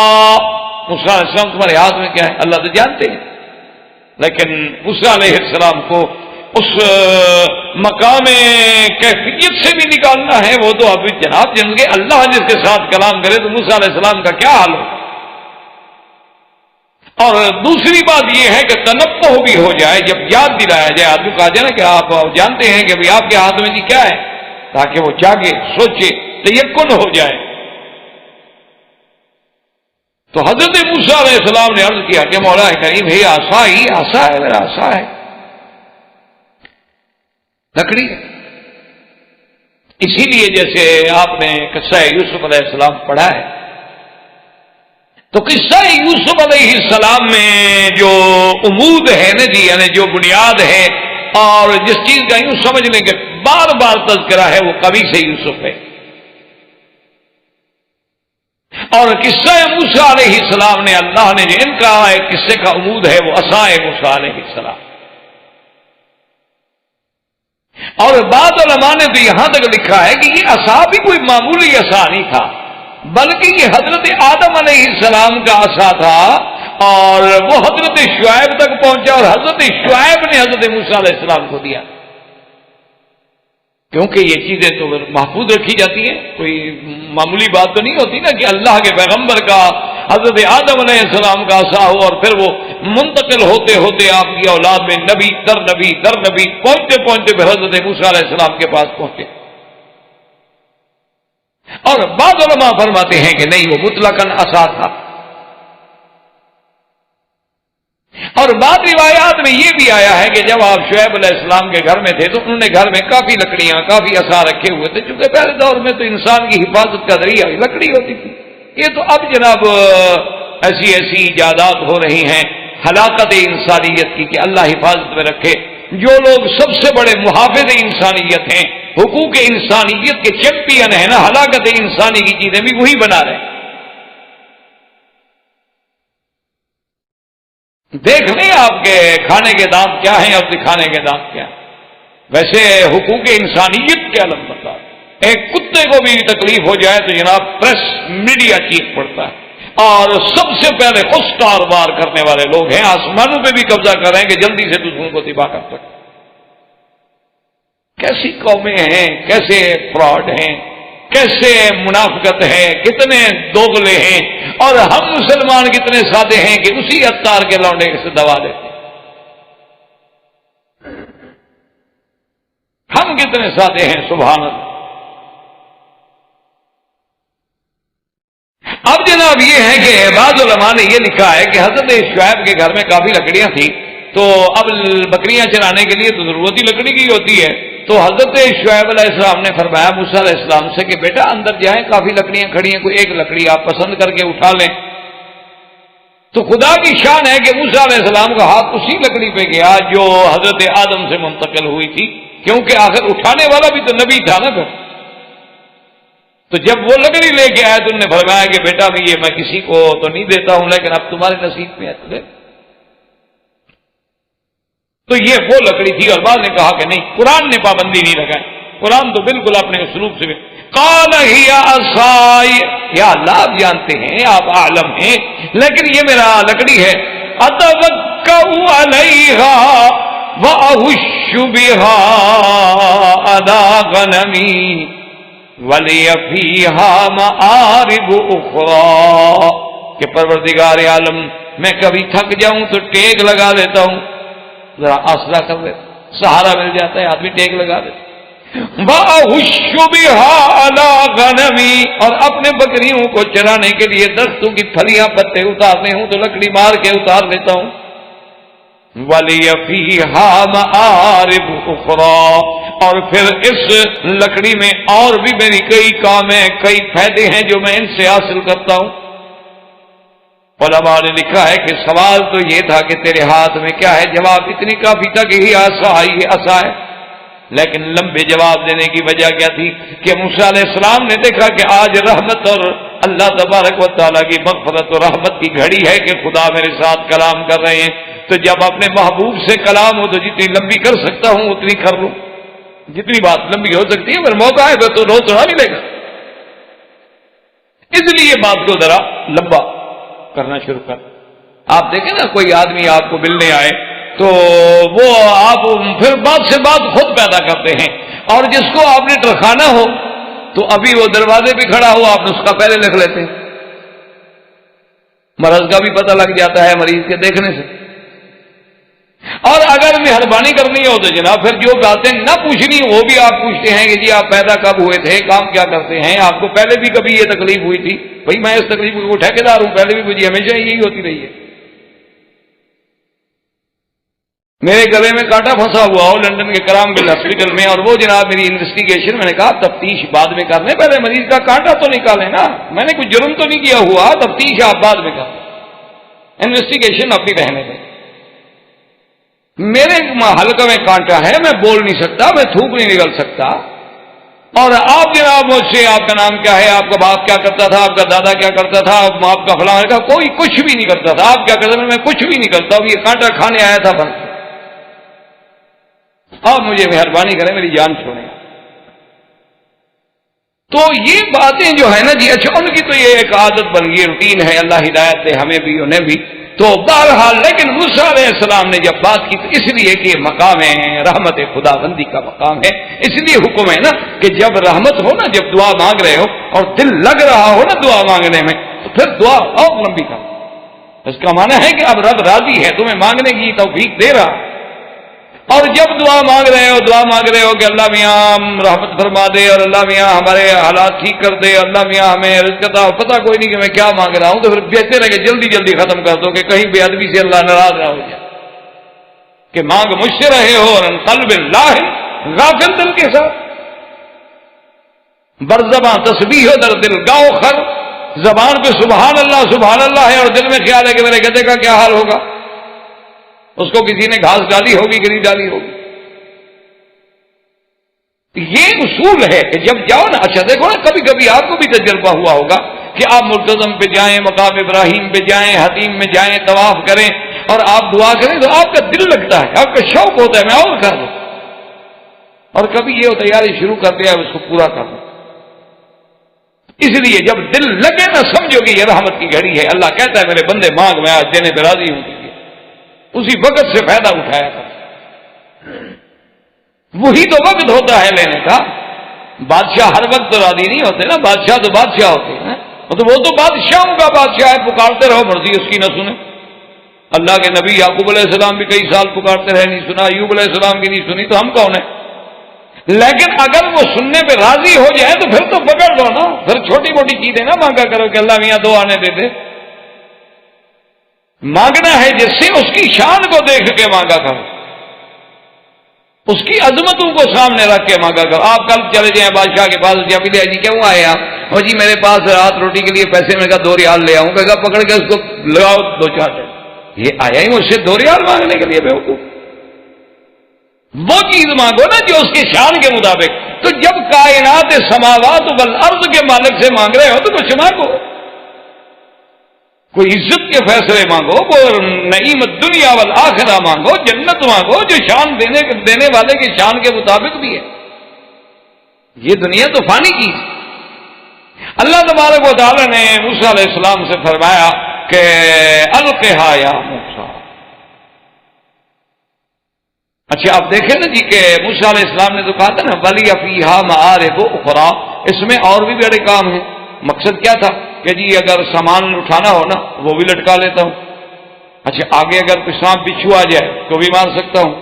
موسیٰ علیہ السلام تمہارے ہاتھ میں کیا ہے؟ اللہ تو جانتے ہیں، لیکن موسیٰ علیہ السلام کو اس مقام کیفیت سے بھی نکالنا ہے، وہ تو ابھی جناب جن کے اللہ جس کے ساتھ کلام کرے تو موسیٰ علیہ السلام کا کیا حال ہو۔ اور دوسری بات یہ ہے کہ تنبہ بھی ہو جائے، جب یاد دلایا جائے، آدمی کہا جائے نا کہ آپ جانتے ہیں کہ آپ کے ہاتھ میں جی کیا ہے، تاکہ وہ جاگے سوچے تیقن ہو جائے۔ تو حضرت موسیٰ علیہ السلام نے عرض کیا کہ مولا کریم ہے عصا ہی، عصا ہے، میرا عصا ہے، لکڑی ہے۔ اسی لیے جیسے آپ نے قصہ یوسف علیہ السلام پڑھا ہے، تو قصہ یوسف علیہ السلام میں جو عمود ہے نا جی، یعنی جو بنیاد ہے اور جس چیز کا یوں سمجھ لیں کہ بار بار تذکرہ ہے، وہ قمیص یوسف ہے۔ اور قصہ موسیٰ علیہ السلام نے اللہ نے جو ان کا ایک قصے کا عمود ہے وہ عصا موسیٰ علیہ السلام۔ اور بعض علماء نے تو یہاں تک لکھا ہے کہ یہ عصا بھی کوئی معمولی عصا نہیں تھا، بلکہ یہ حضرت آدم علیہ السلام کا عصا تھا، اور وہ حضرت شعیب تک پہنچا، اور حضرت شعیب نے حضرت موسیٰ علیہ السلام کو دیا، کیونکہ یہ چیزیں تو محفوظ رکھی جاتی ہیں، کوئی معمولی بات تو نہیں ہوتی نا کہ اللہ کے پیغمبر کا حضرت آدم علیہ السلام کا عصا ہو اور پھر وہ منتقل ہوتے ہوتے آپ کی اولاد میں نبی در نبی در نبی پہنچتے پہنچتے پھر حضرت موسیٰ علیہ السلام کے پاس پہنچے۔ اور بعض علماء فرماتے ہیں کہ نہیں، وہ مطلقاً عصا تھا۔ اور بعض روایات میں یہ بھی آیا ہے کہ جب آپ شعیب علیہ السلام کے گھر میں تھے تو انہوں نے گھر میں کافی لکڑیاں، کافی عصا رکھے ہوئے تھے، چونکہ پہلے دور میں تو انسان کی حفاظت کا ذریعہ لکڑی ہوتی تھی۔ یہ تو اب جناب ایسی ایجادات ہو رہی ہیں ہلاکت انسانیت کی کہ اللہ حفاظت میں رکھے۔ جو لوگ سب سے بڑے محافظ انسانیت ہیں، حقوق انسانیت کے چیمپئن ہیں نا، ہلاکت انسانی کی چیزیں بھی وہی بنا رہے ہیں۔ دیکھ لیں آپ کے کھانے کے دانت کیا ہیں اور دکھانے کے دانت کیا ہیں۔ ویسے حقوق انسانیت کے علم بتا، ایک کتے کو بھی تکلیف ہو جائے تو جناب پریس میڈیا چیخ پڑتا ہے، اور سب سے پہلے اس کاروبار کرنے والے لوگ ہیں، آسمانوں پہ بھی قبضہ کر رہے ہیں کہ جلدی سے دوسروں کو تباہ کر سکیں۔ کیسی قومیں ہیں، کیسے فراڈ ہیں، کیسے منافقت ہے، کتنے دوغلے ہیں، اور ہم مسلمان کتنے سادے ہیں کہ اسی عطار کے لونڈے سے دوا دیتے ہیں۔ ہم کتنے سادے ہیں، سبحان اللہ۔ اب جناب یہ ہے کہ بعض علماء نے یہ لکھا ہے کہ حضرت شعیب کے گھر میں کافی لکڑیاں تھیں، تو اب بکریاں چرانے کے لیے تو ضرورت ہی لکڑی کی ہوتی ہے، تو حضرت شعیب علیہ السلام نے فرمایا موسیٰ علیہ السلام سے کہ بیٹا اندر جائیں، کافی لکڑیاں کھڑی ہیں، کوئی ایک لکڑی آپ پسند کر کے اٹھا لیں۔ تو خدا کی شان ہے کہ موسیٰ علیہ السلام کا ہاتھ اسی لکڑی پہ گیا جو حضرت آدم سے منتقل ہوئی تھی، کیونکہ آخر اٹھانے والا بھی تو نبی تھا نا پھر۔ تو جب وہ لکڑی لے کے آئے تو انہوں نے فرمایا کہ بیٹا میں کسی کو تو نہیں دیتا ہوں، لیکن اب تمہارے نصیب میں ہے تجھے۔ تو یہ وہ لکڑی تھی، اور بعد نے کہا کہ نہیں، قرآن نے پابندی نہیں لگائی، قرآن تو بالکل اپنے اسلوب سے قال ہی عصائی، یا اللہ آپ جانتے ہیں، آپ عالم ہیں، لیکن یہ میرا لکڑی ہے، اتوکأ علیہا وأہش بہا علی غنمی ولی فیہا مآرب اخری، کہ پروردگار عالم میں کبھی تھک جاؤں تو ٹیک لگا لیتا ہوں، ذرا آسرا کر لیتا، سہارا مل جاتا ہے، آدمی ٹیک لگا دیتا۔ وَأَهُشُّ بِهَا عَلَىٰ غَنَمِي، اور اپنے بکریوں کو چرانے کے لیے درختوں کی پھلیاں پتے اتارنے ہوں تو لکڑی مار کے اتار لیتا ہوں۔ وَلِيَ فِيهَا مَآرِبُ أُخْرَىٰ، اور پھر اس لکڑی میں اور بھی میری کئی کام ہیں، کئی فائدے ہیں جو میں ان سے حاصل کرتا ہوں۔ علماء نے لکھا ہے کہ سوال تو یہ تھا کہ تیرے ہاتھ میں کیا ہے، جواب اتنی کافی تھا کہ یہ عصا ہے، لیکن لمبے جواب دینے کی وجہ کیا تھی کہ موسیٰ علیہ السلام نے دیکھا کہ آج رحمت اور اللہ تبارک و تعالیٰ کی مغفرت اور رحمت کی گھڑی ہے کہ خدا میرے ساتھ کلام کر رہے ہیں، تو جب اپنے محبوب سے کلام ہو تو جتنی لمبی کر سکتا ہوں اتنی کر لوں، جتنی بات لمبی ہو سکتی ہے، اگر موقع ہے تو روز چڑھا ملے گا، اس لیے بات کو ذرا لمبا کرنا شروع کر۔ آپ دیکھیں نا کوئی آدمی آپ کو ملنے آئے تو وہ آپ پھر بات سے بات خود پیدا کرتے ہیں، اور جس کو آپ نے ٹرکانا ہو تو ابھی وہ دروازے پہ کھڑا ہو آپ نسخہ پہلے لکھ لیتے ہیں، مرض کا بھی پتہ لگ جاتا ہے مریض کے دیکھنے سے۔ اور اگر مہربانی کرنی ہو تو جناب پھر جو باتیں نہ پوچھنی وہ بھی آپ پوچھتے ہیں کہ جی آپ پیدا کب ہوئے تھے، کام کیا کرتے ہیں، آپ کو پہلے بھی کبھی یہ تکلیف ہوئی تھی؟ بھائی میں اس تکلیف کو ٹھیکیدار ہوں، پہلے بھی مجھے ہمیشہ یہی ہوتی رہی ہے، میرے گلے میں کانٹا پھنسا ہوا ہو لندن کے کرام گل ہاسپٹل میں، اور وہ جناب میری انویسٹیگیشن، میں نے کہا تفتیش بعد میں کرنے، پہلے مریض کا کانٹا تو نکالیں نا، میں نے کوئی جرم تو نہیں کیا ہوا، تفتیش آپ بعد میں کریں، انویسٹیگیشن اپنی رہنے دیں۔ میرے حلقہ میں کانٹا ہے، میں بول نہیں سکتا، میں تھوک نہیں نکل سکتا، اور آپ جناب مجھ سے آپ کا نام کیا ہے، آپ کا باپ کیا کرتا تھا، آپ کا دادا کیا کرتا تھا، آپ کا فلاں کا، کوئی کچھ بھی نہیں کرتا تھا، آپ کیا کرتے تھے، میں کچھ بھی نہیں کرتا ہوں، یہ کانٹا کھانے آیا تھا بس، آپ مجھے مہربانی کریں میری جان چھوڑیں۔ تو یہ باتیں جو ہے نا جی، اچھا ان کی تو یہ ایک عادت بن گئی، روٹین ہے، اللہ ہدایت دے ہمیں بھی انہیں بھی۔ تو بہرحال لیکن موسیٰ علیہ السلام نے جب بات کی تو اس لیے کہ یہ مقام ہے رحمت خدا بندی کا مقام ہے، اس لیے حکم ہے نا کہ جب رحمت ہو نا، جب دعا مانگ رہے ہو اور دل لگ رہا ہو نا دعا مانگنے میں، تو پھر دعا اور لمبی کرو۔ اس کا معنی ہے کہ اب رب راضی ہے، تمہیں مانگنے کی توفیق دے رہا، اور جب دعا مانگ رہے ہو کہ اللہ میاں رحمت فرما دے، اور اللہ میاں ہمارے حالات ٹھیک کر دے، اللہ میاں ہمیں رزق عطا، پتہ کوئی نہیں کہ میں کیا مانگ رہا ہوں، تو پھر بہتر ہے کہ جلدی جلدی ختم کر دو کہ کہیں بے ادبی سے اللہ ناراض نہ ہو جائے، کہ مانگ مجھ سے رہے ہو اور قلب اللہ غافل دل کے ساتھ، برزباں تسبیح ہو در دل گاؤ خر، زبان پہ سبحان اللہ ہے اور دل میں خیال ہے کہ میرے گدے کا کیا حال ہوگا، اس کو کسی نے گھاس ڈالی ہوگی کہ نہیں ڈالی ہوگی۔ یہ اصول ہے کہ جب جاؤ نا، اچھا دیکھو نا، کبھی کبھی آپ کو بھی تجربہ ہوا ہوگا کہ آپ ملتزم پہ جائیں، مقام ابراہیم پہ جائیں، حتیم میں جائیں، طواف کریں اور آپ دعا کریں تو آپ کا دل لگتا ہے، آپ کا شوق ہوتا ہے میں اور کر دوں، اور کبھی یہ ہوتا ہے یار یہ شروع کر دیا اس کو پورا کر دوں۔ اس لیے جب دل لگے نا سمجھو کہ یہ رحمت کی گھڑی ہے، اللہ کہتا ہے میرے بندے مانگ، میں آج دینے پہ راضی ہوں، اسی وقت سے فائدہ اٹھایا کر، وہی تو وقت ہوتا ہے لینے کا۔ بادشاہ ہر وقت تو راضی نہیں ہوتے نا، بادشاہ تو بادشاہ ہوتے ہیں، وہ تو بادشاہوں کا بادشاہ ہے، پکارتے رہو مرضی اس کی نہ سنے۔ اللہ کے نبی یعقوب علیہ السلام بھی کئی سال پکارتے رہے، نہیں سنا، ایوب علیہ السلام کی نہیں سنی، تو ہم کون ہیں؟ لیکن اگر وہ سننے پہ راضی ہو جائے تو پھر تو پکڑ لو نا، پھر چھوٹی موٹی چیزیں نہ مانگا کرو کہ اللہ میاں دو آنے دے دے، مانگنا ہے جس سے اس کی شان کو دیکھ کے مانگا کرو، اس کی عظمتوں کو سامنے رکھ کے مانگا کرو۔ آپ کل چلے جائیں بادشاہ کے پاس، جب لے جی کیوں آئے آپ؟ اور جی میرے پاس رات روٹی کے لیے پیسے، میں کہا 2 ریال لے آؤں، کہا پکڑ کے اس کو لگاؤ 2-4 دن، یہ آیا ہی مجھ سے 2 ریال مانگنے کے لیے بیوقوف۔ وہ چیز مانگو نا جو اس کے شان کے مطابق۔ تو جب کائنات سماوات والارض کے مالک سے مانگ رہے ہو تو کچھ مانگو، کوئی عزت کے فیصلے مانگو، کوئی نعیم الدنیا والآخرہ مانگو، جنت مانگو جو شان دینے والے کے شان کے مطابق بھی ہے۔ یہ دنیا تو فانی چیز۔ اللہ تبارک و تعالی نے موسیٰ علیہ السلام سے فرمایا کہ القھا یا موسیٰ۔ اچھا آپ دیکھیں نا جی کہ موسیٰ علیہ السلام نے تو کہا تھا نا وَلِيَ فِيهَا مَآرِبُ أُخْرَىٰ، اس میں اور بھی بڑے کام ہیں۔ مقصد کیا تھا کہ جی اگر سامان اٹھانا ہو نا وہ بھی لٹکا لیتا ہوں، اچھا آگے اگر کوئی سانپ بچھو آ جائے تو بھی مار سکتا ہوں،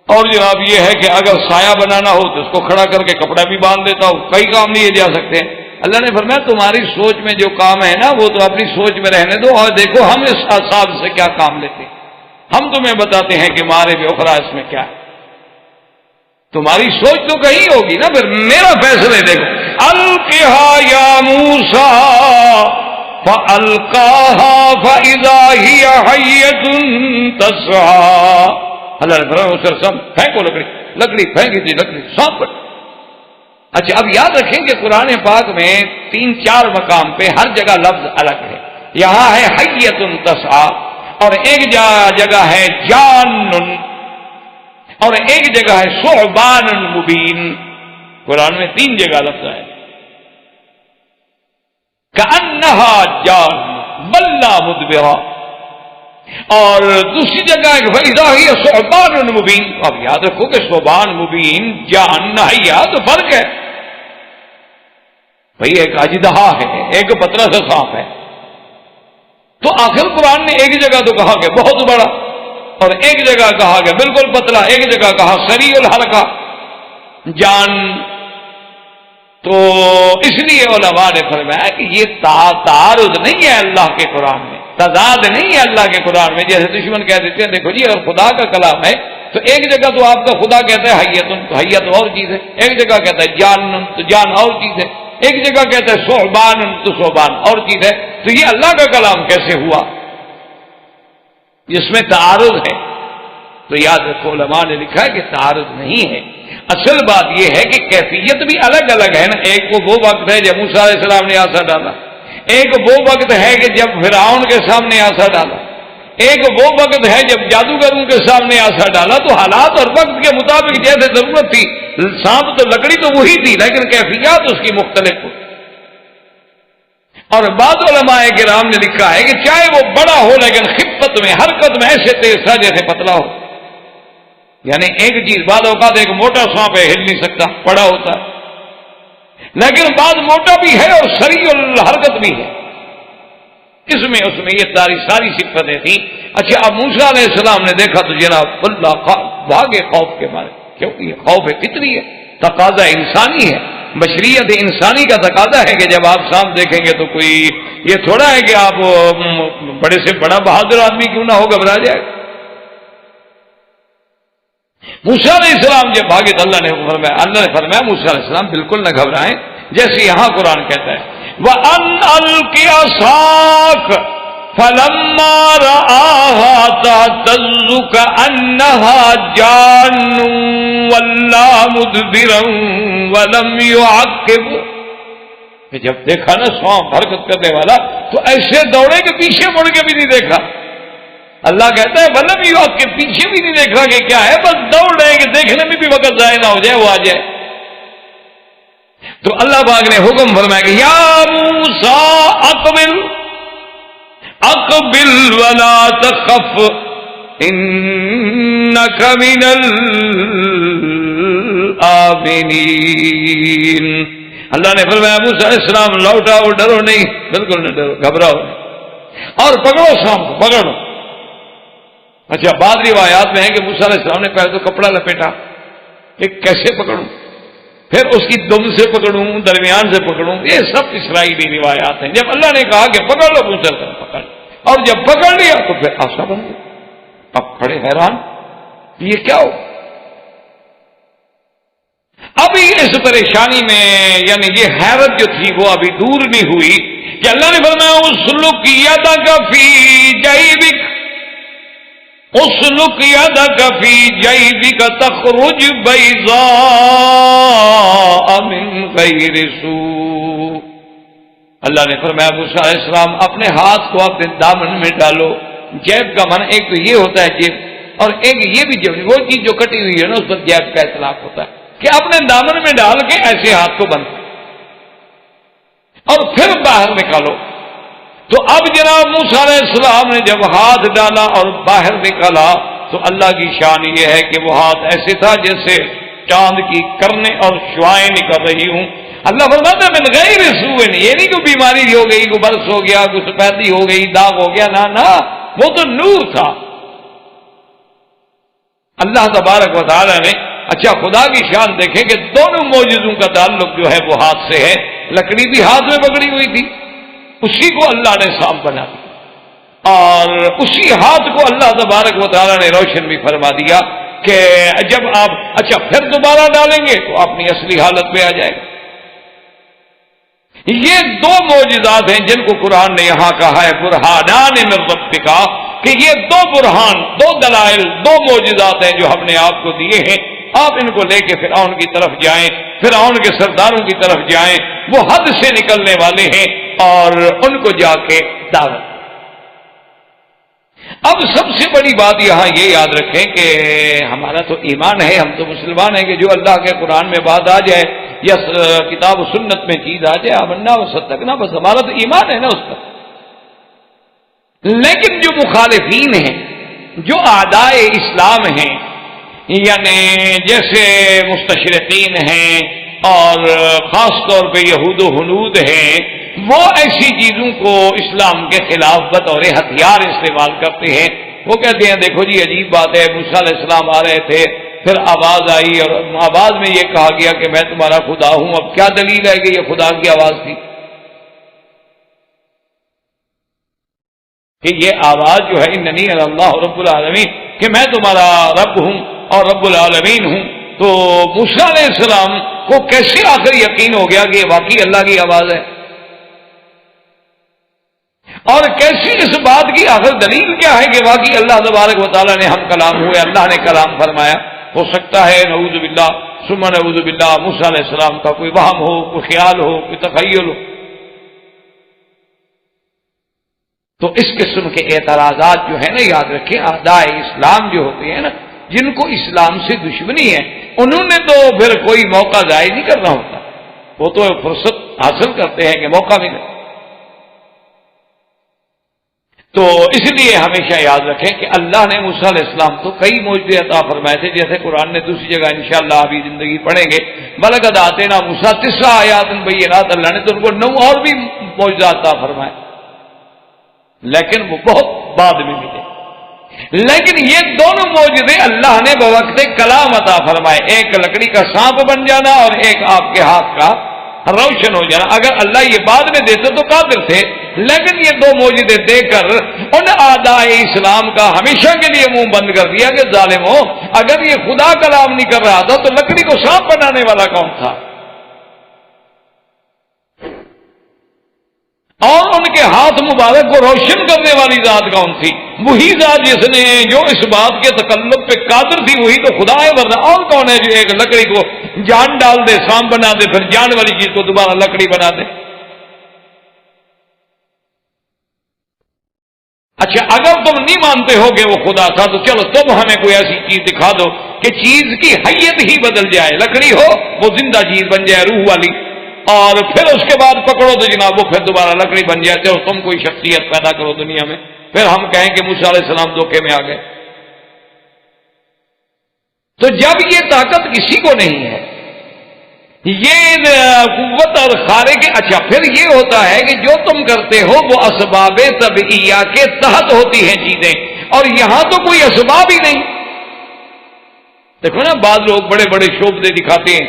اور جناب یہ ہے کہ اگر سایہ بنانا ہو تو اس کو کھڑا کر کے کپڑا بھی باندھ دیتا ہوں، کئی کام لیے جا سکتے ہیں۔ اللہ نے فرمایا تمہاری سوچ میں جو کام ہے نا وہ تو اپنی سوچ میں رہنے دو، اور دیکھو ہم اس حساب سے کیا کام لیتے ہیں، ہم تمہیں بتاتے ہیں کہ مارے بے اخرا اس میں کیا ہے۔ تمہاری سوچ تو کہیں ہوگی نا، پھر میرا فیصلے دیکھو۔ القھا یا موسیٰ فَأَلْقَاهَا فَإِذَا هِيَ حَيَّةٌ تَسْعَىٰ۔ اللہ نے فرمایا اس پر پھینکو لکڑی پھینکی تھی، لکڑی سانپ۔ اچھا اب یاد رکھیں کہ قرآن پاک میں 3-4 مقام پہ ہر جگہ لفظ الگ ہے۔ یہاں ہے حیۃ تسعیٰ، اور ایک جگہ ہے جان، اور ایک جگہ ہے ثعبان مبین۔ قرآن میں 3 جگہ لفظ ہے، کأنہا جان بلا مدبرا، اور دوسری جگہ ہے فإذا ہی ثعبان مبین۔ اب یاد رکھو کہ ثعبان مبین جان نہیا تو فرق ہے بھئی، ایک اژدہا ہے ایک پتلا سا سانپ ہے، تو آخر قرآن نے ایک جگہ تو کہا کہ بہت بڑا، اور ایک جگہ کہا کہ بالکل پتلا، ایک جگہ کہا سریع الحرکہ جان۔ تو اس لیے علماء نے فرمایا کہ یہ تعارض نہیں ہے اللہ کے قرآن میں، تضاد نہیں ہے اللہ کے قرآن میں۔ جیسے دشمن کہہ دیتے ہیں دیکھو جی اگر خدا کا کلام ہے تو ایک جگہ تو آپ کا خدا کہتا ہے حیۃ، تو حیۃ اور چیز ہے، ایک جگہ کہتا ہے جان، تو جان اور چیز ہے، ایک جگہ کہتا ہے ثعبان، تو ثعبان اور چیز ہے۔ تو یہ اللہ کا کلام کیسے ہوا جس میں تعارض ہے؟ تو یاد رکھو علماء نے لکھا ہے کہ تعارض نہیں ہے، اصل بات یہ ہے کہ کیفیت بھی الگ الگ ہے نا۔ ایک وہ وقت ہے جب موسیٰ علیہ السلام نے عصا ڈالا، ایک وہ وقت ہے کہ جب فرعون کے سامنے عصا ڈالا، ایک وہ وقت ہے جب جادوگروں کے سامنے عصا ڈالا۔ تو حالات اور وقت کے مطابق جیسے ضرورت تھی، سانپ تو لکڑی تو وہی تھی لیکن کیفیات اس کی مختلف ہوئی۔ اور بعض علماء کرام نے لکھا ہے کہ چاہے وہ بڑا ہو لیکن خفت میں، حرکت میں ایسے تیز تھا جیسے پتلا ہو، یعنی ایک چیز بعض اوقات ایک موٹا سانپ ہے ہل نہیں سکتا، بڑا ہوتا ہے، لیکن بعض موٹا بھی ہے اور سریع الحرکت بھی ہے، اس میں یہ ساری صفتیں تھیں۔ اچھا اب موسیٰ علیہ السلام نے دیکھا تو جناب اللہ بھاگے خوف کے مارے، کیونکہ یہ خوف فطری ہے، تقاضا انسانی ہے، بشریت انسانی کا تقاضا ہے کہ جب آپ سامنے دیکھیں گے تو کوئی یہ تھوڑا ہے کہ آپ بڑے سے بڑا بہادر آدمی کیوں نہ ہو گھبرا جائے۔ موسیٰ علیہ السلام جب بھاگے تو اللہ نے فرمایا موسیٰ علیہ السلام بالکل نہ گھبرائیں، جیسے یہاں قرآن کہتا ہے وَأَنْ أَلْقِ عَصَاكَ فَلَمَّا رَآهَا تَهْتَزُّ كَأَنَّهَا جَانٌّ وَلَّىٰ مُدْبِرًا وَلَمْ يُعَقِّبْ۔ کہ جب دیکھا نا سانپ حرکت کرنے والا تو ایسے دوڑے کہ پیچھے مڑ کے بھی نہیں دیکھا۔ اللہ کہتا ہے وَلَمْ يُعَقِّبْ، پیچھے بھی نہیں دیکھا کہ کیا ہے، بس دوڑ رہے کہ دیکھنے میں بھی وقت ضائع نہ ہو جائے، وہ آ جائے۔ تو اللہ پاک نے حکم فرمایا کہ یا موسیٰ اقبل ولا تخف انک من الآمنین۔ اللہ نے فرمایا موسیٰ علیہ السلام لوٹاؤ، ڈرو نہیں، بالکل نہ ڈرو، گھبراؤ نہیں، اور پکڑو سانپ کو، پکڑو۔ اچھا بعض روایات میں ہے کہ موسیٰ علیہ السلام نے پہلے تو کپڑا لپیٹا کہ کیسے پکڑوں، پھر اس کی دم سے پکڑوں، درمیان سے پکڑوں، یہ سب اسرائیلی روایات ہیں۔ جب اللہ نے کہا کہ پکڑ لو موسیٰ علیہ السلام پکڑ، اور جب پکڑ لیا تو پھر آسا بن گیا۔ اب کھڑے حیران یہ کیا ہو؟ ابھی اس پریشانی میں یعنی یہ حیرت جو تھی وہ ابھی دور نہیں ہوئی کہ اللہ نے فرمایا اسلک یدک فی جیبک، اسلک یدک فی جیبک تخرج بیضاء من غیر سوء۔ اللہ نے فرمایا موسیٰ علیہ السلام اپنے ہاتھ کو اپنے دامن میں ڈالو۔ جیب کا معنی ایک تو یہ ہوتا ہے جیب، اور ایک یہ بھی جیب، وہ چیز جو کٹی ہوئی ہے نا اس پر جیب کا اطلاق ہوتا ہے کہ اپنے دامن میں ڈال کے ایسے ہاتھ کو بند اور پھر باہر نکالو۔ تو اب جناب موسیٰ علیہ السلام نے جب ہاتھ ڈالا اور باہر نکالا تو اللہ کی شان یہ ہے کہ وہ ہاتھ ایسے تھا جیسے چاند کی کرنیں اور شعائیں نکل رہی ہوں، اللہ فرماتا ہے من غیر سوء، یہ نہیں کوئی بیماری ہو گئی، کوئی برس ہو گیا، کوئی سفیدی ہو گئی، داغ ہو گیا، نہ وہ تو نور تھا اللہ تبارک و تعالی نے۔ اچھا خدا کی شان دیکھیں کہ دونوں معجزوں کا تعلق جو ہے وہ ہاتھ سے ہے، لکڑی بھی ہاتھ میں پکڑی ہوئی تھی، اسی کو اللہ نے سانپ بنا دیا، اور اسی ہاتھ کو اللہ تبارک و تعالی نے روشن بھی فرما دیا کہ جب آپ اچھا پھر دوبارہ ڈالیں گے تو اپنی اصلی حالت پہ آ جائے گا۔ یہ دو معجزات ہیں جن کو قرآن نے یہاں کہا ہے برہانان من ربک، کہ یہ دو برہان، دو دلائل، دو معجزات ہیں جو ہم نے آپ کو دیے ہیں، آپ ان کو لے کے فرعون کی طرف جائیں، فرعون کے سرداروں کی طرف جائیں، وہ حد سے نکلنے والے ہیں، اور ان کو جا کے دعوت۔ اب سب سے بڑی بات یہاں یہ یاد رکھیں کہ ہمارا تو ایمان ہے، ہم تو مسلمان ہیں کہ جو اللہ کے قرآن میں بات آ جائے یا کتاب و سنت میں چیز آ جائے آمنا و صدقنا، بس ہمارا تو ایمان ہے نا اس پر۔ لیکن جو مخالفین ہیں، جو اعدائے اسلام ہیں، یعنی جیسے مستشرقین ہیں اور خاص طور پہ یہود و ہنود ہیں، وہ ایسی چیزوں کو اسلام کے خلاف بطور ہتھیار استعمال کرتے ہیں۔ وہ کہتے ہیں دیکھو جی عجیب بات ہے، موسیٰ علیہ السلام آ رہے تھے، پھر آواز آئی اور آواز میں یہ کہا گیا کہ میں تمہارا خدا ہوں، اب کیا دلیل ہے کہ یہ خدا کی آواز تھی؟ کہ یہ آواز جو ہے اننی اللہ رب العالمین، کہ میں تمہارا رب ہوں اور رب العالمین ہوں، تو موسیٰ علیہ السلام کو کیسے آخر یقین ہو گیا کہ یہ واقعی اللہ کی آواز ہے؟ اور کیسی اس بات کی آخر دلیل کیا ہے کہ واقعی اللہ تبارک و تعالیٰ نے ہم کلام ہوئے، اللہ نے کلام فرمایا؟ ہو سکتا ہے نعوذ باللہ ثم نعوذ باللہ موسیٰ علیہ السلام کا کوئی وہم ہو، کوئی خیال ہو، کوئی تخیل ہو۔ تو اس قسم کے اعتراضات جو ہے نا، یاد رکھیں اعداء اسلام جو ہوتے ہیں نا، جن کو اسلام سے دشمنی ہے، انہوں نے تو پھر کوئی موقع ضائع نہیں کرنا ہوتا، وہ تو فرصت حاصل کرتے ہیں کہ موقع ملے۔ تو اس لیے ہمیشہ یاد رکھیں کہ اللہ نے موسیٰ علیہ السلام تو کئی معجزے عطا فرمائے تھے، جیسے قرآن نے دوسری جگہ انشاءاللہ ابھی زندگی پڑھیں گے، وَلَقَدْ آتَيْنَا مُوسَىٰ 9 آیات بینات، اللہ نے تو ان کو 9 اور بھی معجزات عطا فرمائے، لیکن وہ بہت بعد میں ملے۔ لیکن یہ دونوں معجزے اللہ نے بوقت کلام عطا فرمائے، ایک لکڑی کا سانپ بن جانا اور ایک آپ کے ہاتھ کا روشن ہو جانا۔ اگر اللہ یہ بعد میں دیتے تو قادر تھے، لیکن یہ دو معجزے دے کر ان اعداء اسلام کا ہمیشہ کے لیے منہ بند کر دیا کہ ظالموں، اگر یہ خدا کلام نہیں کر رہا تھا تو لکڑی کو سانپ بنانے والا کون تھا؟ اور ان کے ہاتھ مبارک کو روشن کرنے والی ذات کون تھی؟ وہی ذات جس نے جو اس بات کے تکلف پہ قادر تھی، وہی تو خدا ہے، ورنہ اور کون ہے جو ایک لکڑی کو جان ڈال دے، سانپ بنا دے، پھر جان والی چیز کو دوبارہ لکڑی بنا دے؟ اچھا اگر تم نہیں مانتے ہو کہ وہ خدا تھا تو چلو تم ہمیں کوئی ایسی چیز دکھا دو کہ چیز کی حیت ہی بدل جائے، لکڑی ہو وہ زندہ چیز بن جائے، روح والی، اور پھر اس کے بعد پکڑو تو جناب وہ پھر دوبارہ لکڑی بن جائے، چلو تم کوئی شخصیت پیدا کرو دنیا میں، پھر ہم کہیں کہ موسیٰ علیہ السلام دھوکے میں آ گئے۔ تو جب یہ طاقت کسی کو نہیں ہے، یہ قوت اور خارق، اچھا پھر یہ ہوتا ہے کہ جو تم کرتے ہو وہ اسباب طبعیہ کے تحت ہوتی ہیں چیزیں، اور یہاں تو کوئی اسباب ہی نہیں۔ دیکھو نا بعض لوگ بڑے بڑے شعبے دکھاتے ہیں،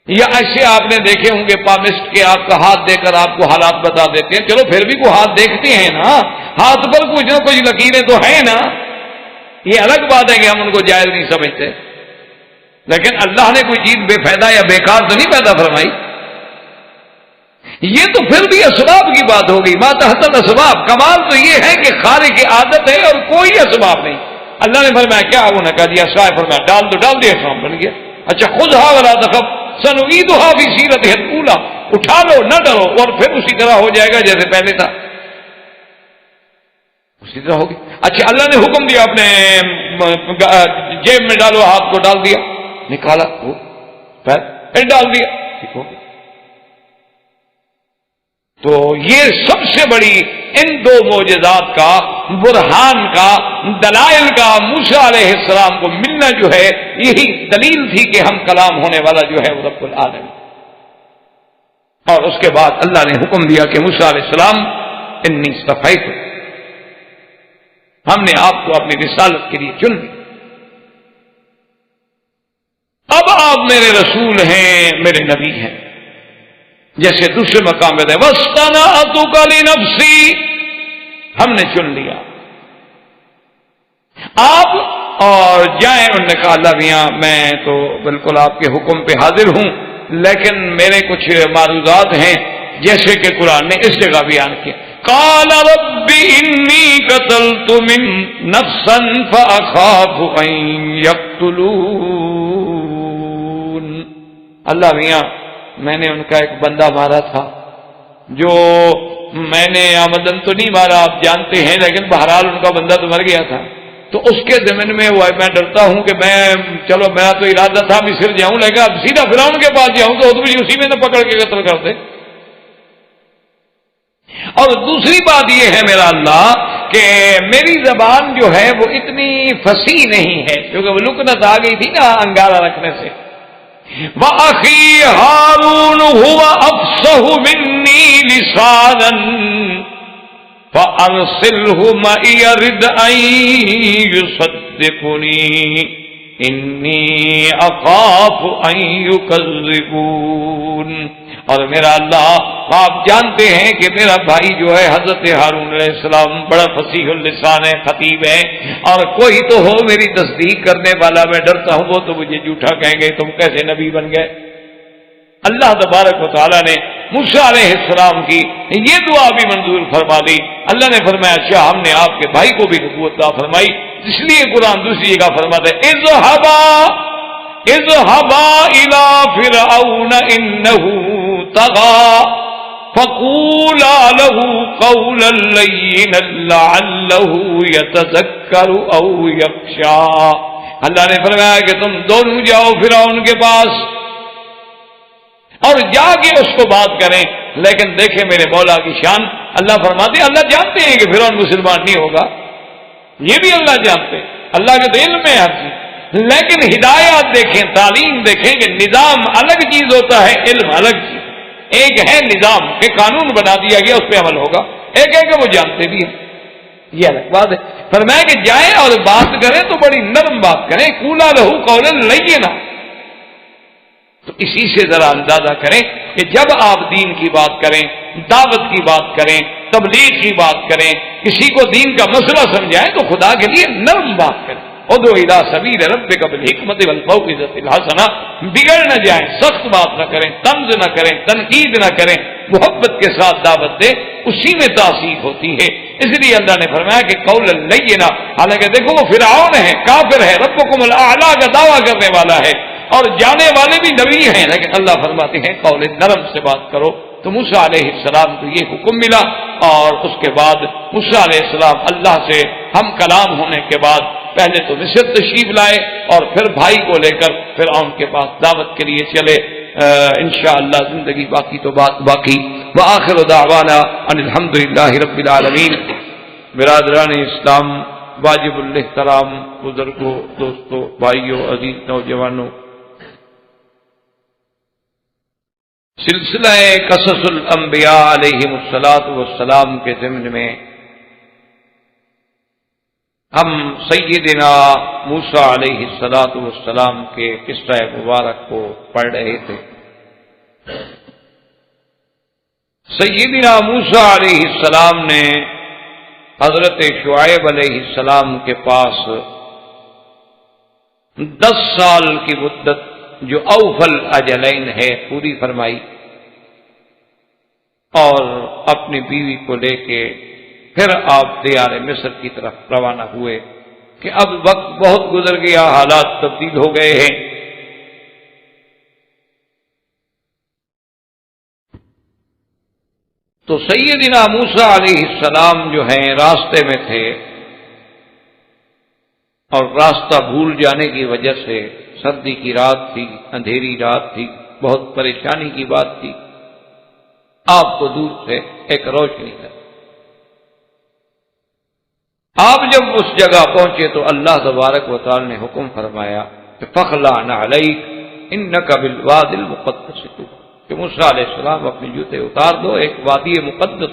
یا ایسے آپ نے دیکھے ہوں گے پامسٹ کے آپ کا ہاتھ دے کر آپ کو حالات بتا دیتے ہیں، چلو پھر بھی کوئی ہاتھ دیکھتے ہیں نا، ہاتھ پر کچھ نہ کچھ لکیریں تو ہیں نا، یہ الگ بات ہے کہ ہم ان کو جائز نہیں سمجھتے، لیکن اللہ نے کوئی چیز بے فائدہ یا بیکار تو نہیں پیدا فرمائی، یہ تو پھر بھی اسباب کی بات ہوگی، ما تحت الاسباب۔ کمال تو یہ ہے کہ خالق کی عادت ہے اور کوئی اسباب نہیں۔ اللہ نے فرمایا کیا انہوں نے کہا دیا سائے، فرمایا ڈال دو، ڈال دیا، کام بن گیا۔ اچھا خذھا ولا تخف سنعیدھا فی سیرتھا الاولی، اٹھا لو نہ ڈرو، اور پھر اسی طرح ہو جائے گا جیسے پہلے تھا، اسی طرح ہوگی۔ اچھا اللہ نے حکم دیا اپنے جیب میں ڈالو، ہاتھ کو ڈال دیا، نکالا وہ پھر ڈال دیا، ٹھیک ہو گیا۔ تو یہ سب سے بڑی ان دو معجزات کا، برہان کا، دلائل کا موسیٰ علیہ السلام کو ملنا جو ہے، یہی دلیل تھی کہ ہم کلام ہونے والا جو ہے وہ رب العالمین۔ اور اس کے بعد اللہ نے حکم دیا کہ موسیٰ علیہ السلام انی اصطفیتک، ہم نے آپ کو اپنی رسالت کے لیے چن لیا، اب آپ میرے رسول ہیں، میرے نبی ہیں۔ جیسے دوسرے مقام پہ وَاصْطَنَعْتُكَ لِنَفْسِي، ہم نے چن لیا آپ، اور جائیں۔ انہوں نے کہا اللہ میاں میں تو بالکل آپ کے حکم پہ حاضر ہوں، لیکن میرے کچھ معروضات ہیں، جیسے کہ قرآن نے اس جگہ بیان کیا، قال رب انی قتلت من نفسا فاخاف ان یقتلون۔ اللہ میاں میں نے ان کا ایک بندہ مارا تھا، جو میں نے آمدن تو نہیں مارا آپ جانتے ہیں، لیکن بہرحال ان کا بندہ تو مر گیا تھا، تو اس کے ضمن میں میں ڈرتا ہوں کہ میں، چلو میرا تو ارادہ تھا مصر جاؤں، لیکن اب سیدھا فرعون کے پاس جاؤں تو مجھے اسی میں نہ پکڑ کے قتل کر دے۔ اور دوسری بات یہ ہے میرا اللہ کہ میری زبان جو ہے وہ اتنی فصیح نہیں ہے، کیونکہ وہ لکنت آ گئی تھی نا انگارہ رکھنے سے۔ وَأَخِي هَارُونُ هُوَ أَفْصَحُ مِنِّي لِسَانًا فَأَرْسِلْهُ مَعِيَ رِدْ أَن يُصَدِّقُنِي إِنِّي أَخَافُ أَن يُكَذِّبُونِ۔ اور میرا اللہ آپ جانتے ہیں کہ میرا بھائی جو ہے حضرت ہارون علیہ السلام بڑا فصیح اللسان ہے، خطیب ہے، اور کوئی تو ہو میری تصدیق کرنے والا، میں ڈرتا ہوں وہ تو مجھے جھوٹا کہیں گے، تم کیسے نبی بن گئے۔ اللہ تبارک و تعالیٰ نے موسیٰ علیہ السلام کی یہ دعا بھی منظور فرما دی۔ اللہ نے فرمایا اچھا ہم نے آپ کے بھائی کو بھی نبوت عطا فرمائی، اس لیے قرآن دوسری جگہ فرماتا ہے اذهبا الى فرعون انه طغى فقولا له قولا لينا لعله يتذكر او يخشى۔ اللہ نے فرمایا کہ تم دونوں جاؤ فرعون کے پاس اور جا کے اس کو بات کریں، لیکن دیکھیں میرے مولا کی شان، اللہ فرماتے ہیں اللہ جانتے ہیں کہ فرعون مسلمان نہیں ہوگا، یہ بھی اللہ جانتے، اللہ کے تو علم میں ہر چیز، لیکن ہدایات دیکھیں، تعلیم دیکھیں کہ نظام الگ چیز ہوتا ہے، علم الگ چیز۔ ایک ہے نظام کہ قانون بنا دیا گیا اس پہ عمل ہوگا، ایک ہے کہ وہ جانتے بھی ہیں، یہ الگ بات ہے۔ فرمایا کہ جائیں اور بات کریں تو بڑی نرم بات کریں، قولا لہ قولا لینا۔ تو اسی سے ذرا اندازہ کریں کہ جب آپ دین کی بات کریں، دعوت کی بات کریں، تبلیغ کی بات کریں، کسی کو دین کا مسئلہ سمجھائیں تو خدا کے لیے نرم بات کریں۔ ادعو الی سبیل ربک بالحکمت والموعظۃ الحسنہ، بگڑ نہ جائیں، سخت بات نہ کریں، طنز نہ کریں، تنقید نہ کریں، محبت کے ساتھ دعوت دیں، اسی میں تاثیر ہوتی ہے۔ اس لیے اللہ نے فرمایا کہ قول لینا، حالانکہ دیکھو وہ فرعون ہے، کافر ہے، ربکم الاعلی کا دعویٰ کرنے والا ہے، اور جانے والے بھی نبی ہیں، لیکن اللہ فرماتے ہیں قول نرم سے بات کرو۔ تو موسیٰ علیہ السلام کو یہ حکم ملا، اور اس کے بعد موسیٰ علیہ السلام اللہ سے ہم کلام ہونے کے بعد پہلے تو مصر تشریف لائے اور پھر بھائی کو لے کر فرعون کے پاس دعوت کے لیے چلے۔ انشاءاللہ زندگی باقی تو بات باقی۔ وآخر دعوانا ان الحمدللہ رب العالمین۔ برادران اسلام، واجب الاحترام بزرگوں، دوستوں، بھائیوں، عزیز نوجوانوں، سلسلہ قصص الانبیاء علیہم الصلاۃ کے ضمن میں ہم سیدنا موسیٰ علیہ السلام کے قصہ مبارک کو پڑھ رہے تھے۔ سیدنا موسیٰ علیہ السلام نے حضرت شعیب علیہ السلام کے پاس 10 سال کی مدت جو اوفل اجلین ہے پوری فرمائی، اور اپنی بیوی کو لے کے پھر آپ دیار مصر کی طرف روانہ ہوئے کہ اب وقت بہت گزر گیا، حالات تبدیل ہو گئے ہیں۔ تو سیدنا موسیٰ علیہ السلام جو ہیں راستے میں تھے، اور راستہ بھول جانے کی وجہ سے، سردی کی رات تھی، اندھیری رات تھی، بہت پریشانی کی بات تھی، آپ کو دور سے ایک روشنی ہے۔ آپ جب اس جگہ پہنچے تو اللہ تبارک و تعالی نے حکم فرمایا کہ فَخْلَعْ نَعْلَيْكَ إِنَّكَ بِالْوَادِ الْمُقَدَّسِ طُوَىٰ، کہ موسیٰ علیہ السلام اپنے جوتے اتار دو، ایک وادی مقدس۔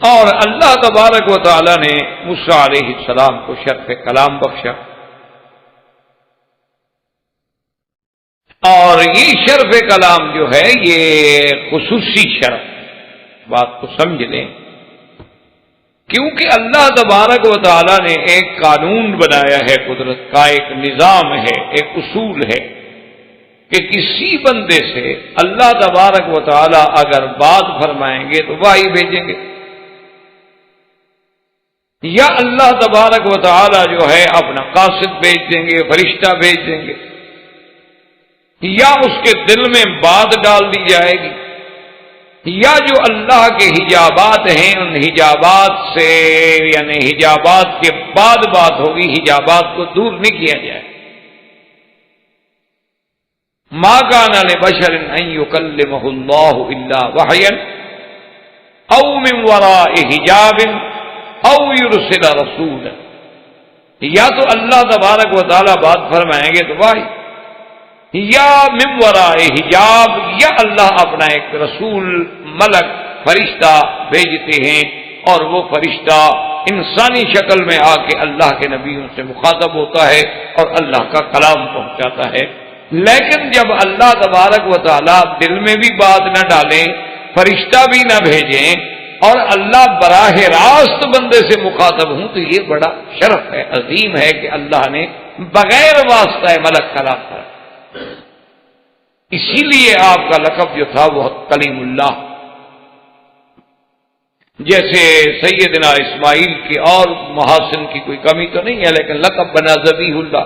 اور اللہ تبارک و تعالی نے موسیٰ علیہ السلام کو شرف کلام بخشا، اور یہ شرف کلام جو ہے یہ خصوصی شرف، بات کو سمجھ لیں، کیونکہ اللہ تبارک و تعالی نے ایک قانون بنایا ہے، قدرت کا ایک نظام ہے، ایک اصول ہے کہ کسی بندے سے اللہ تبارک و تعالی اگر بات فرمائیں گے تو وحی بھیجیں گے، یا اللہ تبارک و تعالی جو ہے اپنا قاصد بھیج دیں گے، فرشتہ بھیج دیں گے، یا اس کے دل میں بات ڈال دی جائے گی، یا جو اللہ کے حجابات ہیں ان حجابات سے، یعنی حجابات کے بعد بات ہوگی، حجابات کو دور نہیں کیا جائے۔ ما کان لبشر ان یکلمہ اللہ الا وحیا او من وراء حجاب او یرسل رسولا، یا تو اللہ تبارک و تعالی بات فرمائیں گے تو وحی، یا من وراء حجاب، یا اللہ اپنا ایک رسول ملک فرشتہ بھیجتے ہیں، اور وہ فرشتہ انسانی شکل میں آ کے اللہ کے نبیوں سے مخاطب ہوتا ہے اور اللہ کا کلام پہنچاتا ہے۔ لیکن جب اللہ تبارک و تعالیٰ دل میں بھی بات نہ ڈالیں، فرشتہ بھی نہ بھیجیں، اور اللہ براہ راست بندے سے مخاطب ہوں، تو یہ بڑا شرف ہے، عظیم ہے کہ اللہ نے بغیر واسطہ ملک کلام کرا۔ اسی لیے آپ کا لقب جو تھا وہ کلیم اللہ، جیسے سیدنا اسماعیل کی اور محاسن کی کوئی کمی تو نہیں ہے، لیکن لقب بنا ذبیح اللہ۔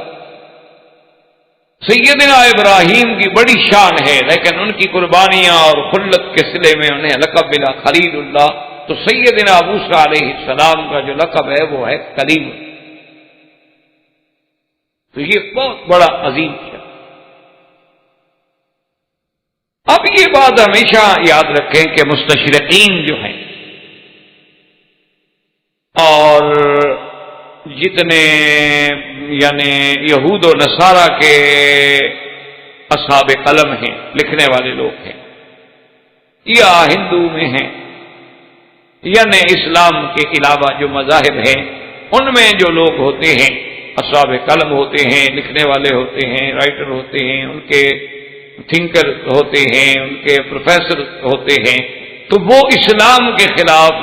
سیدنا ابراہیم کی بڑی شان ہے، لیکن ان کی قربانیاں اور خلت کے صلے میں انہیں لقب ملا خلیل اللہ۔ تو سیدنا موسیٰ علیہ السلام کا جو لقب ہے وہ ہے کلیم اللہ۔ تو یہ بہت بڑا عظیم ہے۔ اب یہ بات ہمیشہ یاد رکھیں کہ مستشرقین جو ہیں اور جتنے یعنی یہود و نصارہ کے اصحاب قلم ہیں، لکھنے والے لوگ ہیں، یا ہندو میں ہیں، یعنی اسلام کے علاوہ جو مذاہب ہیں ان میں جو لوگ ہوتے ہیں، اصحاب قلم ہوتے ہیں، لکھنے والے ہوتے ہیں، رائٹر ہوتے ہیں، ان کے تھنکر ہوتے ہیں، ان کے پروفیسر ہوتے ہیں، تو وہ اسلام کے خلاف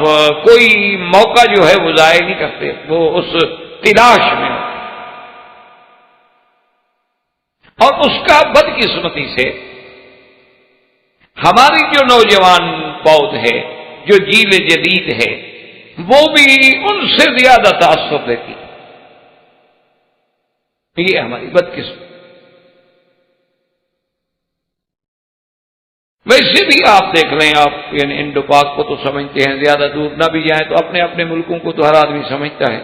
کوئی موقع جو ہے وہ ضائع نہیں کرتے، وہ اس تلاش میں ہوتے۔ اور اس کا بدقسمتی سے ہماری جو نوجوان پود ہے، جو جیل جدید ہے، وہ بھی ان سے زیادہ تعصب دیتی ہے۔ یہ ہماری بدقسمتی۔ ویسے بھی آپ دیکھ لیں، آپ یعنی انڈو پاک کو تو سمجھتے ہیں، زیادہ دور نہ بھی جائیں تو اپنے اپنے ملکوں کو تو ہر آدمی سمجھتا ہے۔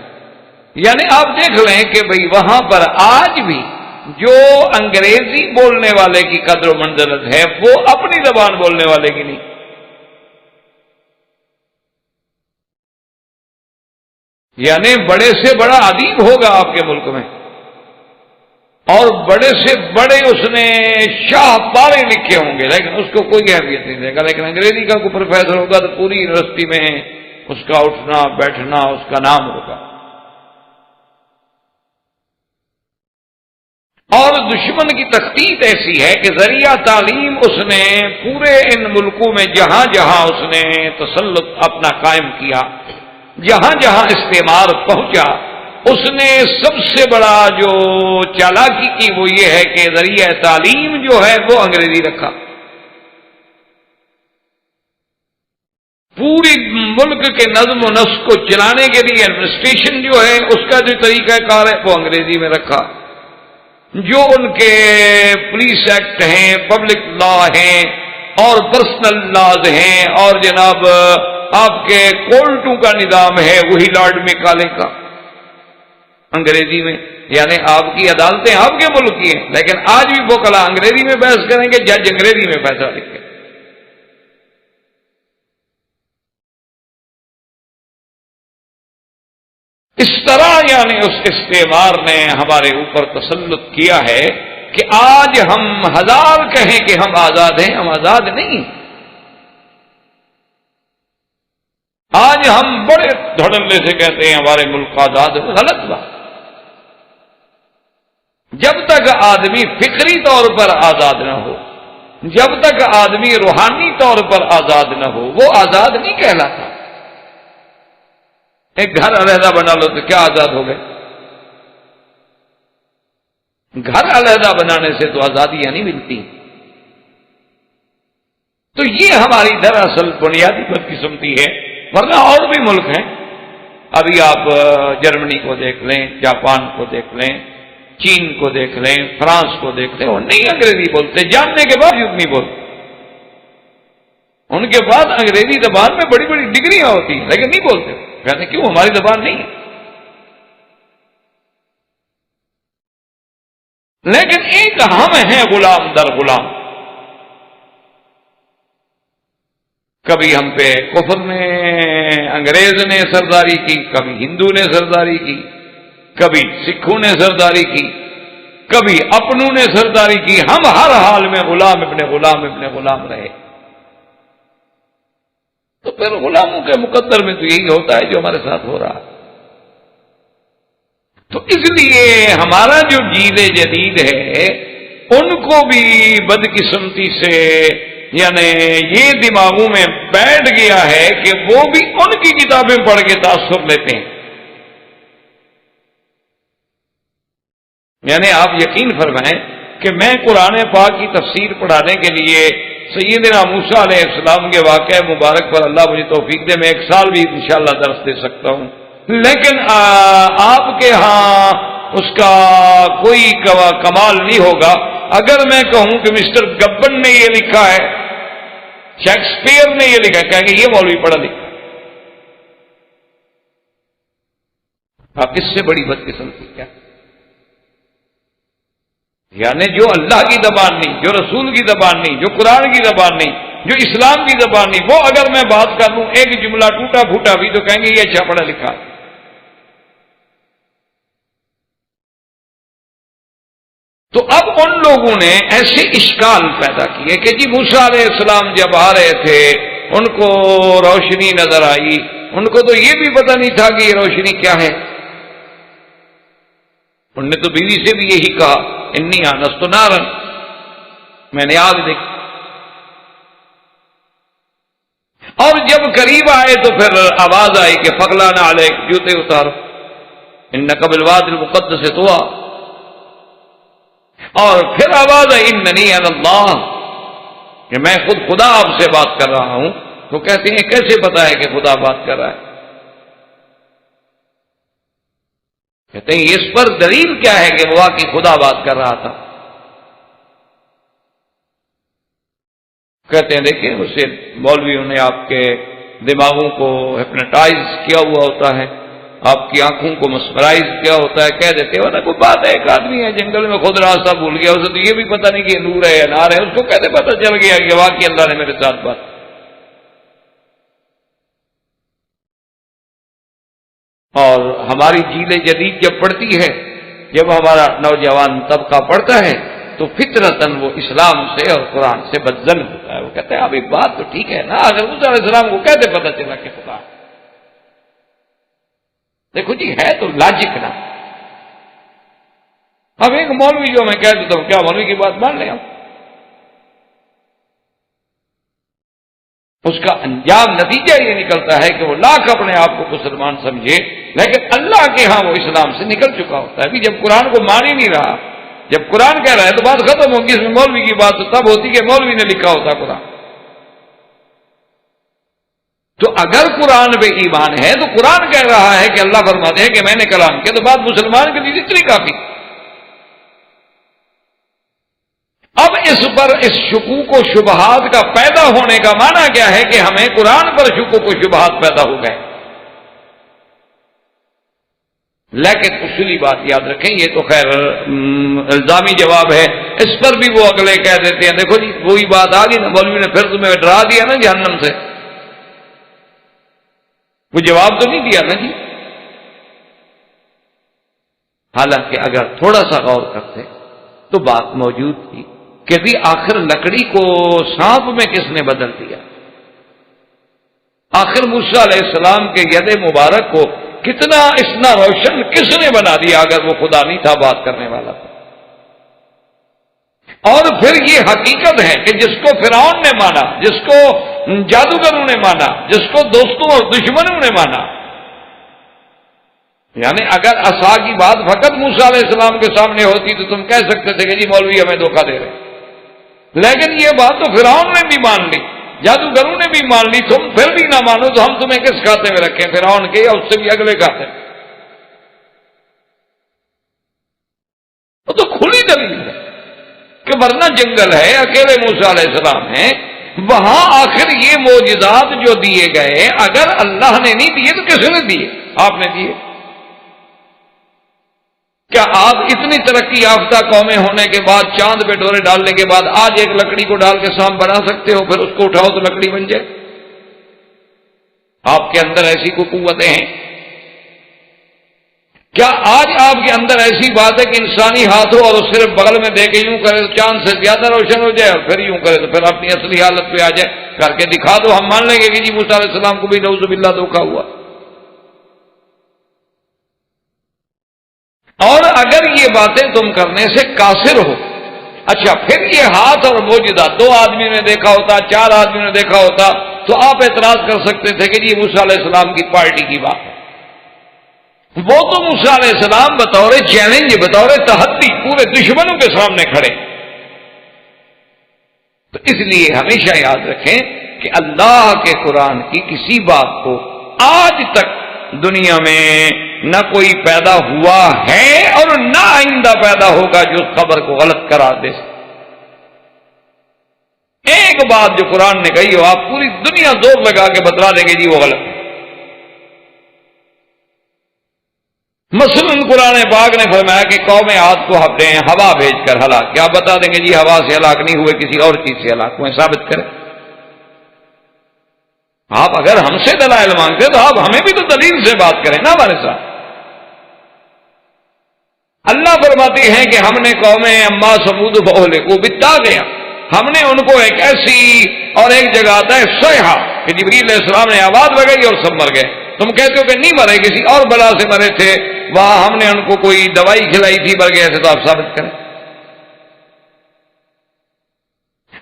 یعنی آپ دیکھ لیں کہ بھئی وہاں پر آج بھی جو انگریزی بولنے والے کی قدر و منزلت ہے وہ اپنی زبان بولنے والے کی نہیں۔ یعنی بڑے سے بڑا ادیب ہوگا آپ کے ملک میں، اور بڑے سے بڑے اس نے شاہ پارے لکھے ہوں گے، لیکن اس کو کوئی اہمیت نہیں دے گا۔ لیکن انگریزی کا کوئی پروفیسر ہوگا تو پوری یونیورسٹی میں اس کا اٹھنا بیٹھنا اس کا نام ہوگا۔ اور دشمن کی تخطیط ایسی ہے کہ ذریعہ تعلیم اس نے پورے ان ملکوں میں جہاں جہاں اس نے تسلط اپنا قائم کیا، جہاں جہاں استعمار پہنچا، اس نے سب سے بڑا جو چالاکی کی وہ یہ ہے کہ ذریعہ تعلیم جو ہے وہ انگریزی رکھا۔ پوری ملک کے نظم و نسق کو چلانے کے لیے ایڈمنسٹریشن جو ہے اس کا جو طریقہ کار ہے وہ انگریزی میں رکھا۔ جو ان کے پولیس ایکٹ ہیں، پبلک لا ہیں اور پرسنل لاز ہیں، اور جناب آپ کے کورٹوں کا نظام ہے وہی لارڈ میکالے کا انگریزی میں۔ یعنی آپ کی عدالتیں آپ کے ملک کی ہیں، لیکن آج بھی وکلا انگریزی میں بحث کریں گے، جج انگریزی میں فیصلہ لکھیں گے۔ اس طرح یعنی اس استعمار نے ہمارے اوپر تسلط کیا ہے کہ آج ہم ہزار کہیں کہ ہم آزاد ہیں، ہم آزاد نہیں۔ آج ہم بڑے دھڑلے سے کہتے ہیں ہمارے ملک آزاد ہے، غلط بات۔ جب تک آدمی فکری طور پر آزاد نہ ہو، جب تک آدمی روحانی طور پر آزاد نہ ہو، وہ آزاد نہیں کہلاتا۔ ایک گھر علیحدہ بنا لو تو کیا آزاد ہو گئے؟ گھر علیحدہ بنانے سے تو آزادیاں نہیں ملتی۔ تو یہ ہماری دراصل بنیادی بدقسمتی ہے، ورنہ اور بھی ملک ہیں۔ ابھی آپ جرمنی کو دیکھ لیں، جاپان کو دیکھ لیں، چین کو دیکھ لیں، فرانس کو دیکھ لیں، وہ نہیں انگریزی بولتے، جاننے کے باوجود نہیں بولتے۔ ان کے پاس انگریزی زبان میں بڑی بڑی ڈگریاں ہوتی ہیں لیکن نہیں بولتے، کہتے کیوں؟ ہماری زبان نہیں ہے۔ لیکن ایک ہم ہیں غلام در غلام، کبھی ہم پہ کفر نے، انگریز نے سرداری کی، کبھی ہندو نے سرداری کی، کبھی سکھوں نے سرداری کی، کبھی اپنوں نے سرداری کی۔ ہم ہر حال میں غلام ابن غلام ابن غلام رہے۔ تو پھر غلاموں کے مقدر میں تو یہی ہوتا ہے جو ہمارے ساتھ ہو رہا ہے۔ تو اس لیے ہمارا جو جیل جدید ہے ان کو بھی بدقسمتی سے یعنی یہ دماغوں میں بیٹھ گیا ہے کہ وہ بھی ان کی کتابیں پڑھ کے تاثر لیتے ہیں۔ یعنی آپ یقین فرمائیں کہ میں قرآن پاک کی تفسیر پڑھانے کے لیے سیدنا موسیٰ علیہ السلام کے واقعہ مبارک پر اللہ مجھے توفیق دے، میں ایک سال بھی انشاءاللہ درس دے سکتا ہوں، لیکن آپ کے ہاں اس کا کوئی کمال نہیں ہوگا اگر میں کہوں کہ مسٹر گبن نے یہ لکھا ہے، شیکسپیئر نے یہ لکھا ہے، کہیں گے یہ مولوی پڑھا لکھا۔ اب اس سے بڑی بدقسمتی کیا؟ یعنی جو اللہ کی زبان نہیں، جو رسول کی زبان نہیں، جو قرآن کی زبان نہیں، جو اسلام کی زبان نہیں، وہ اگر میں بات کر لوں ایک جملہ ٹوٹا پھوٹا بھی تو کہیں گے یہ اچھا پڑھا لکھا۔ تو اب ان لوگوں نے ایسے اشکال پیدا کیے کہ جی موسیٰ علیہ السلام جب آ رہے تھے ان کو روشنی نظر آئی، ان کو تو یہ بھی پتہ نہیں تھا کہ یہ روشنی کیا ہے۔ انہوں نے تو بیوی سے بھی یہی کہا، انی آنست نارن، میں نے آگ دیکھی۔ اور جب قریب آئے تو پھر آواز آئی کہ فغلانا علیک، جوتے اتارو، انک بالوادی المقدس طویٰ۔ اور پھر آواز آئی اننی انا اللہ، کہ میں خود خدا آپ سے بات کر رہا ہوں۔ تو کہتے ہیں کیسے پتا ہے کہ خدا بات کر رہا ہے؟ کہتے ہیں اس پر دلیل کیا ہے کہ وہ واقعی خدا بات کر رہا تھا؟ کہتے ہیں دیکھیں اسے مولویوں نے آپ کے دماغوں کو ہپنوٹائز کیا ہوا ہوتا ہے، آپ کی آنکھوں کو مسمرائز کیا ہوتا ہے، کہہ دیتے ہو نا کوئی بات ہے، ایک آدمی ہے جنگل میں خود راستہ بھول گیا، اسے تو یہ بھی پتہ نہیں کہ نور ہے یا نار ہے، اس کو کیسے پتہ چل گیا کہ واقعی اللہ نے میرے ساتھ بات۔ اور ہماری جیل جدید جب پڑھتی ہے، جب ہمارا نوجوان طبقہ پڑھتا ہے تو فطرتاً وہ اسلام سے اور قرآن سے بدظن ہوتا ہے۔ وہ کہتے ہیں اب ایک بات تو ٹھیک ہے نا، اگر موسیٰ علیہ السلام کو کیسے پتہ چلا کہ خدا ہے؟ دیکھو جی ہے تو لاجک نا۔ اب ایک مولوی جو میں کہہ دیتا ہوں، کیا مولوی کی بات مان لیں ہم؟ اس کا انجام نتیجہ یہ نکلتا ہے کہ وہ لاکھ اپنے آپ کو مسلمان سمجھے لیکن اللہ کے ہاں وہ اسلام سے نکل چکا ہوتا ہے۔ ابھی جب قرآن کو مان ہی نہیں رہا، جب قرآن کہہ رہا ہے تو بات ختم ہوگی۔ اس میں مولوی کی بات تو تب ہوتی کہ مولوی نے لکھا ہوتا قرآن۔ تو اگر قرآن پہ ایمان ہے تو قرآن کہہ رہا ہے کہ اللہ فرماتے ہیں کہ میں نے کلام کیا، تو بات مسلمان کے لیے اتنی کافی۔ اب اس پر اس شکوک و شبہات کا پیدا ہونے کا معنی کیا ہے کہ ہمیں قرآن پر شکوک و شبہات پیدا ہو گئے۔ لیکن اصولی بات یاد رکھیں، یہ تو خیر الزامی جواب ہے، اس پر بھی وہ اگلے کہہ دیتے ہیں دیکھو جی وہی بات آ گئی نا، مولوی نے پھر تمہیں ڈرا دیا نا جہنم سے، وہ جواب تو نہیں دیا نا جی۔ حالانکہ اگر تھوڑا سا غور کرتے تو بات موجود تھی کہ بھی آخر لکڑی کو سانپ میں کس نے بدل دیا؟ آخر موسیٰ علیہ السلام کے ید مبارک کو کتنا اتنا روشن کس نے بنا دیا اگر وہ خدا نہیں تھا، بات کرنے والا تھا؟ اور پھر یہ حقیقت ہے کہ جس کو فرعون نے مانا، جس کو جادوگروں نے مانا، جس کو دوستوں اور دشمنوں نے مانا، یعنی اگر عصا کی بات فقط موسیٰ علیہ السلام کے سامنے ہوتی تو تم کہہ سکتے تھے کہ جی مولوی ہمیں دھوکہ دے رہے، لیکن یہ بات تو فرعون نے بھی مان لی، جادوگروں نے بھی مان لی، تم پھر بھی نہ مانو تو ہم تمہیں کس کھاتے میں رکھیں، فرعون کے یا اس سے بھی اگلے کھاتے میں؟ وہ تو کھلی دلیل ہے کہ ورنہ جنگل ہے، اکیلے موسیٰ علیہ السلام ہیں، وہاں آخر یہ معجزات جو دیے گئے اگر اللہ نے نہیں دیے تو کس نے دیے؟ آپ نے دیے۔ کیا آپ اتنی ترقی یافتہ قومیں ہونے کے بعد، چاند پہ ڈورے ڈالنے کے بعد آج ایک لکڑی کو ڈال کے سانپ بنا سکتے ہو، پھر اس کو اٹھاؤ تو لکڑی بن جائے؟ آپ کے اندر ایسی کوئی قوتیں ہیں؟ کیا آج آپ کے اندر ایسی بات ہے کہ انسانی ہاتھ ہو اور اس صرف بغل میں دے کے یوں کرے تو چاند سے زیادہ روشن ہو جائے، اور پھر یوں کرے تو پھر اپنی اصلی حالت پہ آ جائے؟ کر کے دکھا دو، ہم مان لیں گے کہ جی موسیٰ علیہ السلام کو بھی نعوذ باللہ دھوکہ ہوا۔ اور اگر یہ باتیں تم کرنے سے قاصر ہو، اچھا پھر یہ ہاتھ اور معجزہ 2 آدمی نے دیکھا ہوتا، 4 آدمی نے دیکھا ہوتا تو آپ اعتراض کر سکتے تھے کہ جی موسیٰ علیہ السلام کی پارٹی کی بات ہے۔ وہ تو موسیٰ علیہ السلام بطور چیلنج، بطور تحدی پورے دشمنوں کے سامنے کھڑے۔ تو اس لیے ہمیشہ یاد رکھیں کہ اللہ کے قرآن کی کسی بات کو آج تک دنیا میں نہ کوئی پیدا ہوا ہے اور نہ آئندہ پیدا ہوگا جو اس خبر کو غلط قرار دے سکے۔ ایک بات جو قرآن نے کہی ہو، آپ پوری دنیا زور لگا کے بتلا دیں گے جی وہ غلط ہے۔ مثلاً قرآن پاک نے فرمایا کہ قوم عاد کو ہم نے ہوا بھیج کر ہلاک کیا، آپ بتا دیں گے جی ہوا سے ہلاک نہیں ہوئے، کسی اور چیز سے ہلاک ہوئے، ثابت کریں۔ آپ اگر ہم سے دلائل مانگتے تو آپ ہمیں بھی تو دلیل سے بات کریں نا ہمارے ساتھ۔ اللہ فرماتے ہیں کہ ہم نے قوم اما سمود کو بتا گیا، ہم نے ان کو ایک ایسی اور ایک جگہ آتا ہے سیحا کہ جبریل علیہ السلام نے آواز لگائی اور سب مر گئے۔ تم کہتے ہو کہ نہیں مرے، کسی اور بلا سے مرے تھے، وہاں ہم نے ان کو کوئی دوائی کھلائی تھی، مر گئے تھے، تو آپ ثابت کریں۔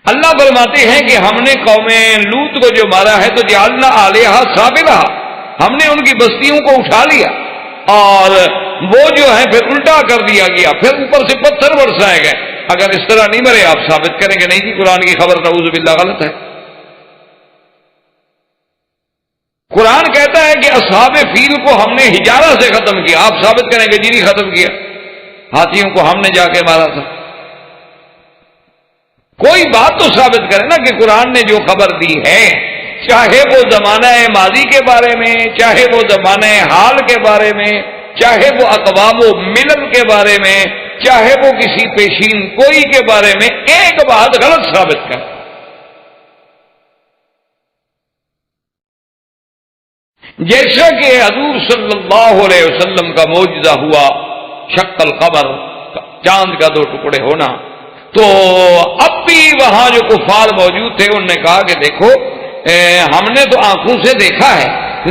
اللہ فرماتے ہیں کہ ہم نے قوم لوط کو جو مارا ہے تو جعلنا علیہا سافلہا، ہم نے ان کی بستیوں کو اٹھا لیا اور وہ جو ہے پھر الٹا کر دیا گیا، پھر اوپر سے پتھر برسائے گئے۔ اگر اس طرح نہیں مرے آپ ثابت کریں کہ نہیں جی قرآن کی خبر نعوذ باللہ غلط ہے۔ قرآن کہتا ہے کہ اصحاب فیل کو ہم نے حجارہ سے ختم کیا، آپ ثابت کریں کہ جی نہیں ختم کیا، ہاتھیوں کو ہم نے جا کے مارا تھا۔ کوئی بات تو ثابت کرے نا کہ قرآن نے جو خبر دی ہے، چاہے وہ زمانہ ماضی کے بارے میں، چاہے وہ زمانہ حال کے بارے میں، چاہے وہ اقوام و ملل کے بارے میں، چاہے وہ کسی پیشین کوئی کے بارے میں، ایک بات غلط ثابت کر۔ جیسا کہ حضور صلی اللہ علیہ وسلم کا معجزہ ہوا شق القمر، چاند کا 2 ٹکڑے ہونا، تو اب بھی وہاں جو کفار موجود تھے انہوں نے کہا کہ دیکھو ہم نے تو آنکھوں سے دیکھا ہے،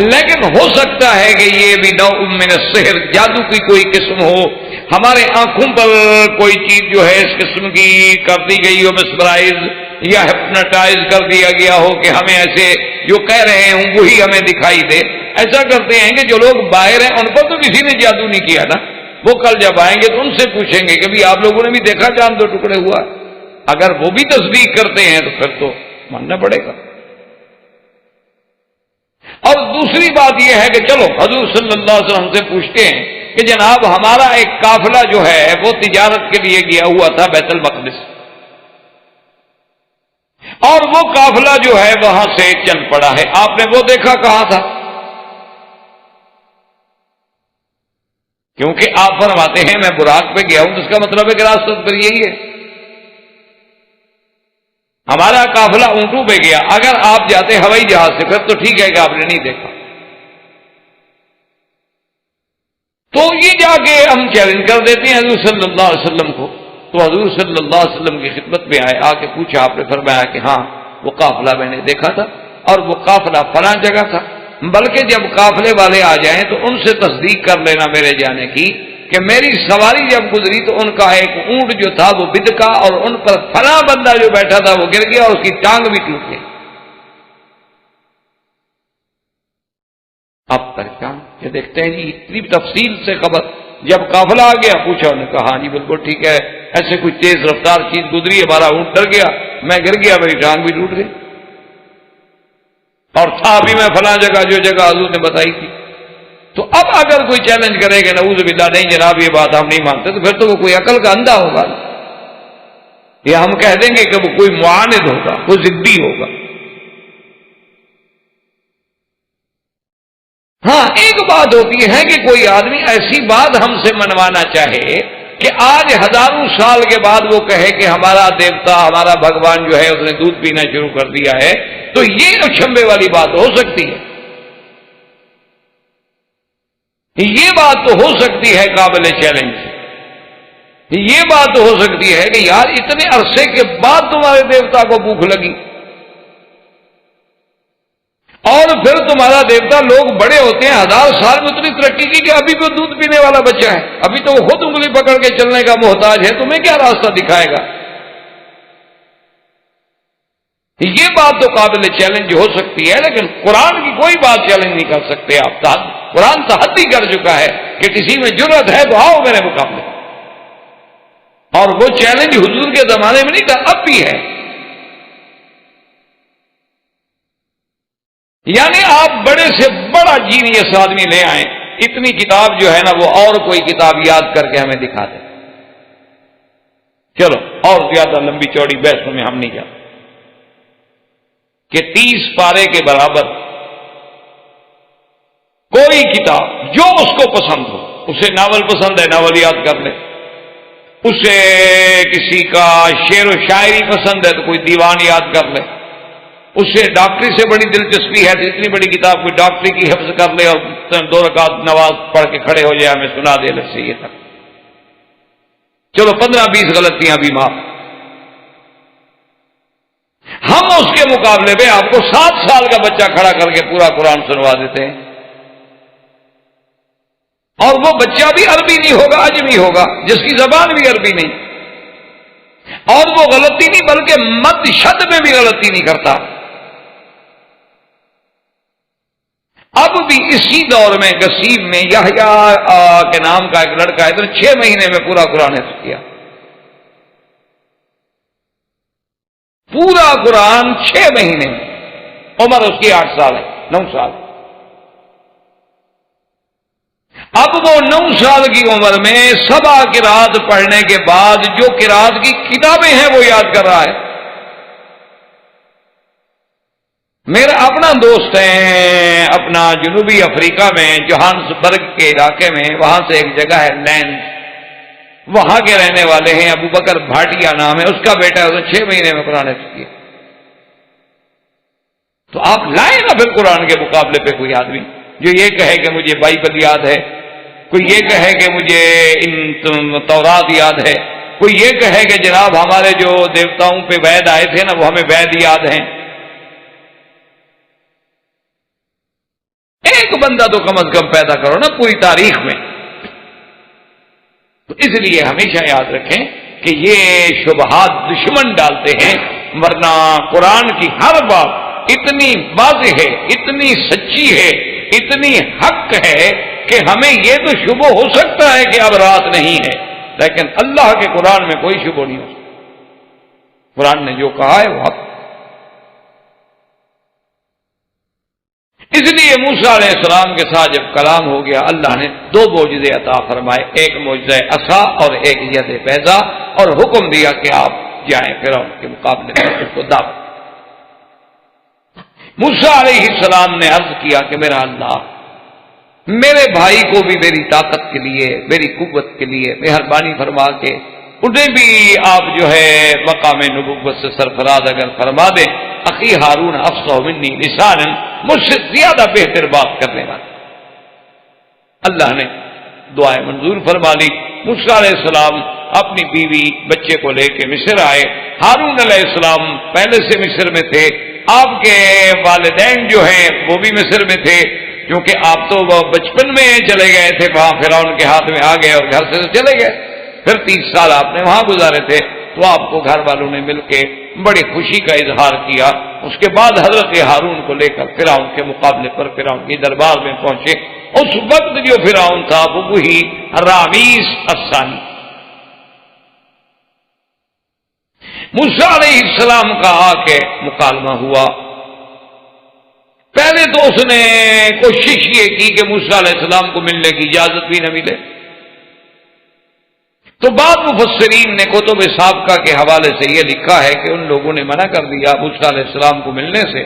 لیکن ہو سکتا ہے کہ یہ بھی نوع من السحر، جادو کی کوئی قسم ہو، ہمارے آنکھوں پر کوئی چیز جو ہے اس قسم کی کر دی گئی ہو، مسمرائز یا ہپناٹائز کر دیا گیا ہو کہ ہمیں ایسے جو کہہ رہے ہوں وہی ہمیں دکھائی دے۔ ایسا کرتے ہیں کہ جو لوگ باہر ہیں ان پر تو کسی نے جادو نہیں کیا نا، وہ کل جب آئیں گے تو ان سے پوچھیں گے کہ بھی آپ لوگوں نے بھی دیکھا چاند 2 ٹکڑے ہوا؟ اگر وہ بھی تصدیق کرتے ہیں تو پھر تو ماننا پڑے گا۔ اور دوسری بات یہ ہے کہ چلو حضور صلی اللہ علیہ وسلم سے پوچھتے ہیں کہ جناب ہمارا ایک قافلہ جو ہے وہ تجارت کے لیے گیا ہوا تھا بیت المقدس، اور وہ قافلہ جو ہے وہاں سے چل پڑا ہے، آپ نے وہ دیکھا کہاں تھا؟ کیونکہ آپ فرماتے ہیں میں براق پہ گیا ہوں، تو اس کا مطلب ہے کہ راستہ پر یہی ہے۔ ہمارا قافلہ اونٹوں پہ گیا، اگر آپ جاتے ہوائی جہاز سے پھر تو ٹھیک ہے کہ آپ نے نہیں دیکھا۔ تو یہ جا کے ہم چیلنج کر دیتے ہیں حضور صلی اللہ علیہ وسلم کو. تو حضور صلی اللہ علیہ وسلم کی خدمت میں آئے، آ کے پوچھا. آپ نے فرمایا کہ ہاں وہ قافلہ میں نے دیکھا تھا اور وہ قافلہ فلاں جگہ تھا، بلکہ جب قافلے والے آ جائیں تو ان سے تصدیق کر لینا میرے جانے کی کہ میری سواری جب گزری تو ان کا ایک اونٹ جو تھا وہ بدکا اور ان پر فلاں بندہ جو بیٹھا تھا وہ گر گیا اور اس کی ٹانگ بھی ٹوٹ گئی. اب تک یہ دیکھتے ہیں جی اتنی تفصیل سے خبر. جب قافلہ آ گیا پوچھا، انہوں نے کہا ہاں جی بالکل ٹھیک ہے، ایسے کوئی تیز رفتار چیز گزری، ہمارا اونٹ ڈر گیا، میں گر گیا، میری ٹانگ بھی ٹوٹ گئی، اور تھا بھی میں فلاں جگہ جو جگہ حضور نے بتائی تھی. تو اب اگر کوئی چیلنج کرے کہ نعوذ باللہ نہیں جناب یہ بات ہم نہیں مانتے، تو پھر تو وہ کوئی عقل کا اندھا ہوگا، یا ہم کہہ دیں گے کہ وہ کوئی معاند ہوگا، کوئی ضدی ہوگا. ہاں ایک بات ہوتی ہے کہ کوئی آدمی ایسی بات ہم سے منوانا چاہے کہ آج ہزاروں سال کے بعد وہ کہے کہ ہمارا دیوتا، ہمارا بھگوان جو ہے اس نے دودھ پینا شروع کر دیا ہے، تو یہ اچھمبے والی بات ہو سکتی ہے. یہ بات تو ہو سکتی ہے قابل چیلنج. یہ بات تو ہو سکتی ہے کہ یار اتنے عرصے کے بعد تمہارے دیوتا کو بھوک لگی، اور پھر تمہارا دیوتا، لوگ بڑے ہوتے ہیں 1000 سال میں اتنی ترقی کی کہ ابھی بھی دودھ پینے والا بچہ ہے، ابھی تو وہ خود انگلی پکڑ کے چلنے کا محتاج ہے، تمہیں کیا راستہ دکھائے گا؟ یہ بات تو قابل چیلنج ہو سکتی ہے، لیکن قرآن کی کوئی بات چیلنج نہیں کر سکتے آپ. قرآن تحدی کر چکا ہے کہ کسی میں جرأت ہے تو آؤ میرے مقابلے. اور وہ چیلنج حضور کے زمانے میں نہیں تھا، اب بھی ہے. یعنی آپ بڑے سے بڑا جینیس آدمی لے آئیں، اتنی کتاب جو ہے نا وہ اور کوئی کتاب یاد کر کے ہمیں دکھا دیں. چلو اور زیادہ لمبی چوڑی بحثوں میں ہم نہیں جاتے کہ 30 پارے کے برابر کوئی کتاب جو اس کو پسند ہو، اسے ناول پسند ہے ناول یاد کر لے، اسے کسی کا شعر و شاعری پسند ہے تو کوئی دیوان یاد کر لے، اسے ڈاکٹری سے بڑی دلچسپی ہے تو اتنی بڑی کتاب کوئی ڈاکٹری کی حفظ کر لے اور 2 رکعت نماز پڑھ کے کھڑے ہو جائے، ہمیں سنا دے لے یہ تک. چلو 15-20 غلطیاں بھی معاف. ہم اس کے مقابلے میں آپ کو 7 سال کا بچہ کھڑا کر کے پورا قرآن سنوا دیتے ہیں، اور وہ بچہ بھی عربی نہیں ہوگا، عجمی ہوگا، جس کی زبان بھی عربی نہیں، اور وہ غلطی نہیں بلکہ مد شد میں بھی غلطی نہیں کرتا. اب بھی اسی دور میں گسیم میں یحییٰ کے نام کا ایک لڑکا ہے، تو 6 مہینے میں پورا قرآن حفظ کیا. پورا قرآن 6 مہینے میں. عمر اس کی 8 سال ہے، 9 سال. اب وہ 9 سال کی عمر میں 7 قرات پڑھنے کے بعد جو قرات کی کتابیں ہیں وہ یاد کر رہا ہے. میرا اپنا دوست ہے اپنا جنوبی افریقہ میں جوہانسبرگ کے علاقے میں، وہاں سے ایک جگہ ہے لینڈ، وہاں کے رہنے والے ہیں، ابو بکر بھاٹیا نام ہے، اس کا بیٹا ہے، 6 مہینے میں قرآن حفظ کیا. تو آپ لائیں نا پھر قرآن کے مقابلے پہ کوئی آدمی جو یہ کہے کہ مجھے بائبل یاد ہے، کوئی یہ کہے کہ مجھے تورات یاد ہے، کوئی یہ کہے کہ جناب ہمارے جو دیوتاؤں پہ وید آئے تھے نا وہ ہمیں وید یاد ہیں. ایک بندہ تو کم از کم پیدا کرو نا پوری تاریخ میں. تو اس لیے ہمیشہ یاد رکھیں کہ یہ شبہات دشمن ڈالتے ہیں، ورنہ قرآن کی ہر بات اتنی واضح ہے، اتنی سچی ہے، اتنی حق ہے کہ ہمیں یہ تو شبہ ہو سکتا ہے کہ اب رات نہیں ہے، لیکن اللہ کے قرآن میں کوئی شبہ نہیں ہو سکتا. قرآن نے جو کہا ہے وہ حق. اس لیے موسیٰ علیہ السلام کے ساتھ جب کلام ہو گیا، اللہ نے 2 معجزے عطا فرمائے، ایک معجزہ عصا اور ایک ید بیضا، اور حکم دیا کہ آپ جائیں فرعون کے مقابلے میں اس کو دعوت. موسیٰ علیہ السلام نے عرض کیا کہ میرا اللہ، میرے بھائی کو بھی میری طاقت کے لیے، میری قوت کے لیے مہربانی فرما کے انہیں بھی آپ جو ہے مقام نبوت سے سرفراز اگر فرما دیں. اخی ہارون افصح منی لسانا، مجھ سے زیادہ بہتر بات کرنے والا. اللہ نے دعائیں منظور فرما لی۔ موسیٰ علیہ السلام اپنی بیوی بچے کو لے کے مصر آئے۔ ہارون علیہ السلام پہلے سے مصر میں تھے، آپ کے والدین جو ہیں وہ بھی مصر میں تھے، کیونکہ آپ تو بچپن میں چلے گئے تھے، وہاں فرعون کے ہاتھ میں آ گئے اور گھر سے چلے گئے، پھر 30 سال آپ نے وہاں گزارے تھے، تو آپ کو گھر والوں نے مل کے بڑی خوشی کا اظہار کیا۔ اس کے بعد حضرت ہارون کو لے کر فرعون کے مقابلے پر فرعون کے دربار میں پہنچے۔ اس وقت جو فرعون تھا وہ وہی رامیس الثانی۔ موسیٰ علیہ السلام کا آ کے مکالمہ ہوا۔ پہلے تو اس نے کوشش یہ کی کہ موسیٰ علیہ السلام کو ملنے کی اجازت بھی نہ ملے، تو بعض مفسرین نے کتب سابقہ کے حوالے سے یہ لکھا ہے کہ ان لوگوں نے منع کر دیا موسیٰ علیہ السلام کو ملنے سے،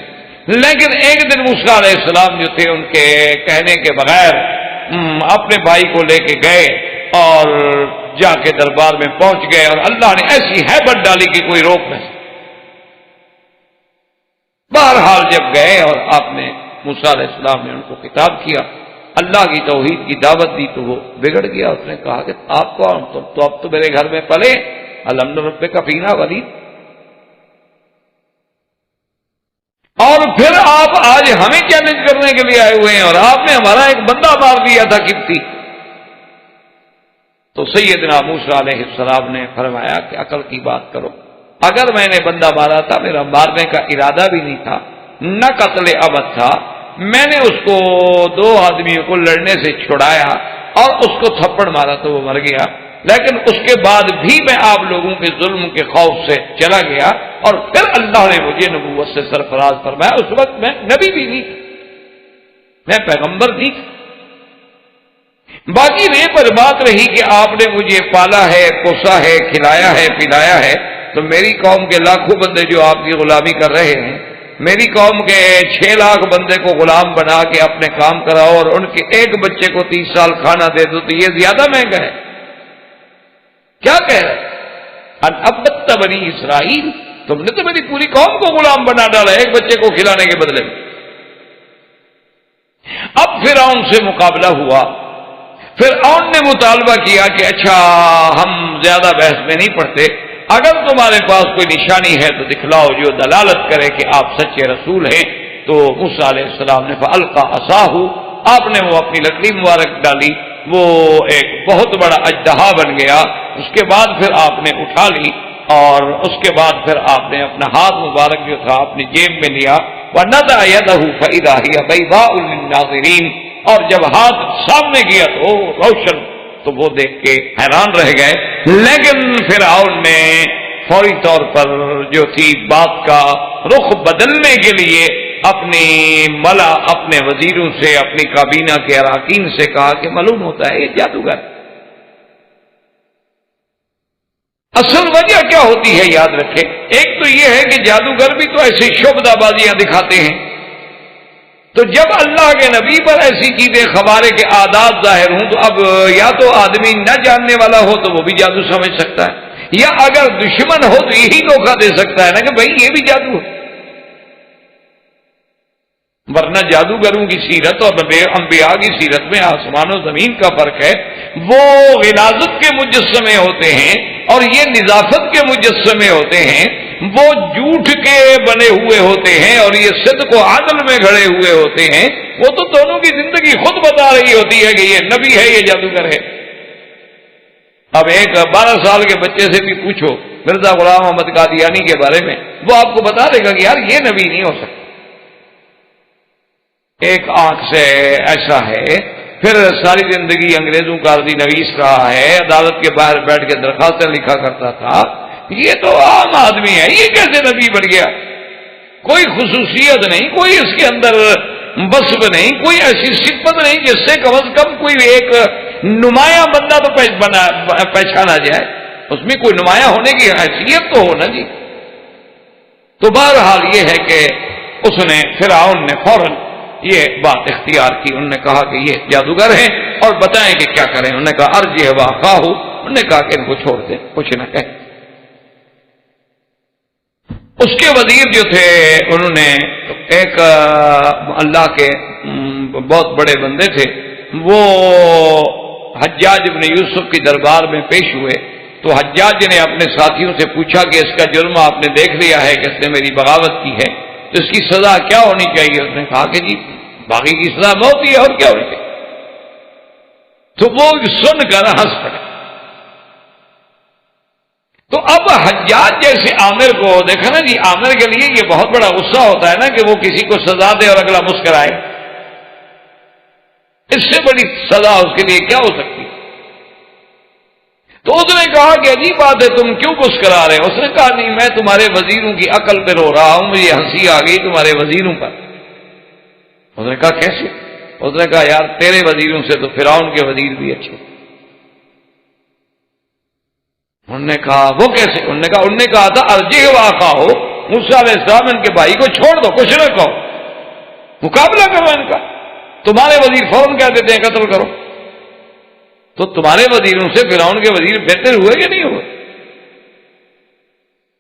لیکن ایک دن موسیٰ علیہ السلام جو تھے ان کے کہنے کے بغیر اپنے بھائی کو لے کے گئے اور جا کے دربار میں پہنچ گئے، اور اللہ نے ایسی ہیبت ڈالی کہ کوئی روک نہیں۔ بہرحال جب گئے اور آپ نے موسیٰ علیہ السلام نے ان کو خطاب کیا، اللہ کی توحید کی دعوت دی، تو وہ بگڑ گیا۔ اس نے کہا کہ آپ کون؟ تو اب تو میرے گھر میں پلے، الحمد ربک فینا ولید، اور پھر آپ آج ہمیں چیلنج کرنے کے لیے آئے ہوئے ہیں، اور آپ نے ہمارا ایک بندہ مار دیا تھا قبطی۔ تو سیدنا موسیٰ علیہ السلام نے فرمایا کہ عقل کی بات کرو، اگر میں نے بندہ مارا تھا، میرا مارنے کا ارادہ بھی نہیں تھا، نہ قتل عمد تھا، میں نے اس کو 2 آدمیوں کو لڑنے سے چھڑایا اور اس کو تھپڑ مارا تو وہ مر گیا، لیکن اس کے بعد بھی میں آپ لوگوں کے ظلم کے خوف سے چلا گیا، اور پھر اللہ نے مجھے نبوت سے سرفراز فرمایا۔ اس وقت میں نبی بھی نہیں تھا، میں پیغمبر نہیں تھا۔ باقی یہ پر بات رہی کہ آپ نے مجھے پالا ہے، پوسا ہے، کھلایا ہے، پلایا ہے، تو میری قوم کے لاکھوں بندے جو آپ کی غلامی کر رہے ہیں، میری قوم کے 6 لاکھ بندے کو غلام بنا کے اپنے کام کراؤ اور ان کے ایک بچے کو 30 سال کھانا دے دو، تو یہ زیادہ مہنگا ہے؟ کیا کہہ رہے؟ ابت بنی اسرائیل، تم نے تو میری پوری قوم کو غلام بنا ڈالا ایک بچے کو کھلانے کے بدلے میں۔ اب فرعون سے مقابلہ ہوا۔ فرعون نے مطالبہ کیا کہ اچھا ہم زیادہ بحث میں نہیں پڑتے، اگر تمہارے پاس کوئی نشانی ہے تو دکھلاؤ جو دلالت کرے کہ آپ سچے رسول ہیں۔ تو موسیٰ علیہ السلام نے فَأَلْقَىٰ عَصَاهُ، آپ نے وہ اپنی لکڑی مبارک ڈالی، وہ ایک بہت بڑا اژدہا بن گیا۔ اس کے بعد پھر آپ نے اٹھا لی، اور اس کے بعد پھر آپ نے اپنا ہاتھ مبارک جو تھا اپنی جیب میں لیا، وَنَزَعَ يَدَهُ فَإِذَا هِيَ بَيْضَاءُ لِلنَّاظِرِينَ، اور جب ہاتھ سامنے کیا تو روشن، تو وہ دیکھ کے حیران رہ گئے۔ لیکن فرعون نے فوری طور پر جو تھی بات کا رخ بدلنے کے لیے اپنی ملا، اپنے وزیروں سے، اپنی کابینہ کے اراکین سے کہا کہ معلوم ہوتا ہے یہ جادوگر۔ اصل وجہ کیا ہوتی ہے یاد رکھیں، ایک تو یہ ہے کہ جادوگر بھی تو ایسی شعبدہ بازیاں دکھاتے ہیں، تو جب اللہ کے نبی پر ایسی چیزیں خبارے کے عادات ظاہر ہوں، تو اب یا تو آدمی نہ جاننے والا ہو تو وہ بھی جادو سمجھ سکتا ہے، یا اگر دشمن ہو تو یہی دھوکہ دے سکتا ہے نا کہ بھائی یہ بھی جادو ہے۔ ورنہ جادوگروں کی سیرت اور انبیاء کی سیرت میں آسمان و زمین کا فرق ہے۔ وہ غلاظت کے مجسمے ہوتے ہیں اور یہ نظافت کے مجسمے ہوتے ہیں، وہ جھوٹ کے بنے ہوئے ہوتے ہیں اور یہ صدق و عدل میں گھڑے ہوئے ہوتے ہیں۔ وہ تو دونوں کی زندگی خود بتا رہی ہوتی ہے کہ یہ نبی ہے، یہ جادوگر ہے۔ اب ایک 12 سال کے بچے سے بھی پوچھو مرزا غلام احمد قادیانی کے بارے میں، وہ آپ کو بتا دے گا کہ یار یہ نبی نہیں ہو سکتا۔ ایک آنکھ سے ایسا ہے، پھر ساری زندگی انگریزوں کا عرضی نویس رہا ہے، عدالت کے باہر بیٹھ کے درخواستیں لکھا کرتا تھا، یہ تو عام آدمی ہے، یہ کیسے نبی بن گیا؟ کوئی خصوصیت نہیں، کوئی اس کے اندر وصف نہیں، کوئی ایسی صفت نہیں جس سے کم از کم کوئی ایک نمایاں بندہ تو پہچانا جائے، اس میں کوئی نمایاں ہونے کی حیثیت تو ہو نا جی۔ تو بہرحال یہ ہے کہ اس نے فرعون نے فوراً یہ بات اختیار کی، انہوں نے کہا کہ یہ جادوگر ہیں اور بتائیں کہ کیا کریں۔ انہوں نے کہا ارجع واخاہ، انہوں نے کہا کہ ان کو چھوڑ دیں، کچھ نہ کہیں۔ اس کے وزیر جو تھے انہوں نے ایک اللہ کے بہت بڑے بندے تھے، وہ حجاج ابن یوسف کی دربار میں پیش ہوئے تو حجاج نے اپنے ساتھیوں سے پوچھا کہ اس کا جرم آپ نے دیکھ لیا ہے کہ اس نے میری بغاوت کی ہے تو اس کی سزا کیا ہونی چاہیے؟ اس نے کہا کہ جی باقی کی سزا موت ہی ہے اور کیا ہونی چاہیے۔ تو وہ سن کر ہنس پڑے۔ تو اب حجاج جیسے عامر کو دیکھا نا جی، عامر کے لیے یہ بہت بڑا غصہ ہوتا ہے نا کہ وہ کسی کو سزا دے اور اگلا مسکرائے، اس سے بڑی سزا اس کے لیے کیا ہو سکتی؟ تو اس نے کہا کہ عجیب بات ہے، تم کیوں مسکرا رہے ہو؟ اس نے کہا نہیں، میں تمہارے وزیروں کی عقل پہ رو رہا ہوں، مجھے ہنسی آ گئی تمہارے وزیروں پر۔ اس نے کہا کیسے؟ اس نے کہا یار تیرے وزیروں سے تو فرعون کے وزیر بھی اچھے۔ انہوں نے کہا وہ کیسے؟ انہوں نے کہا تھا ارجع واقع ہو، موسیٰ علیہ السلام ان کے بھائی کو چھوڑ دو، کچھ نہ کہو، مقابلہ کرو ان کا۔ تمہارے وزیر فوراً کہہ دیتے ہیں قتل کرو، تو تمہارے وزیروں سے فرعون کے وزیر بہتر ہوئے کہ نہیں ہوئے؟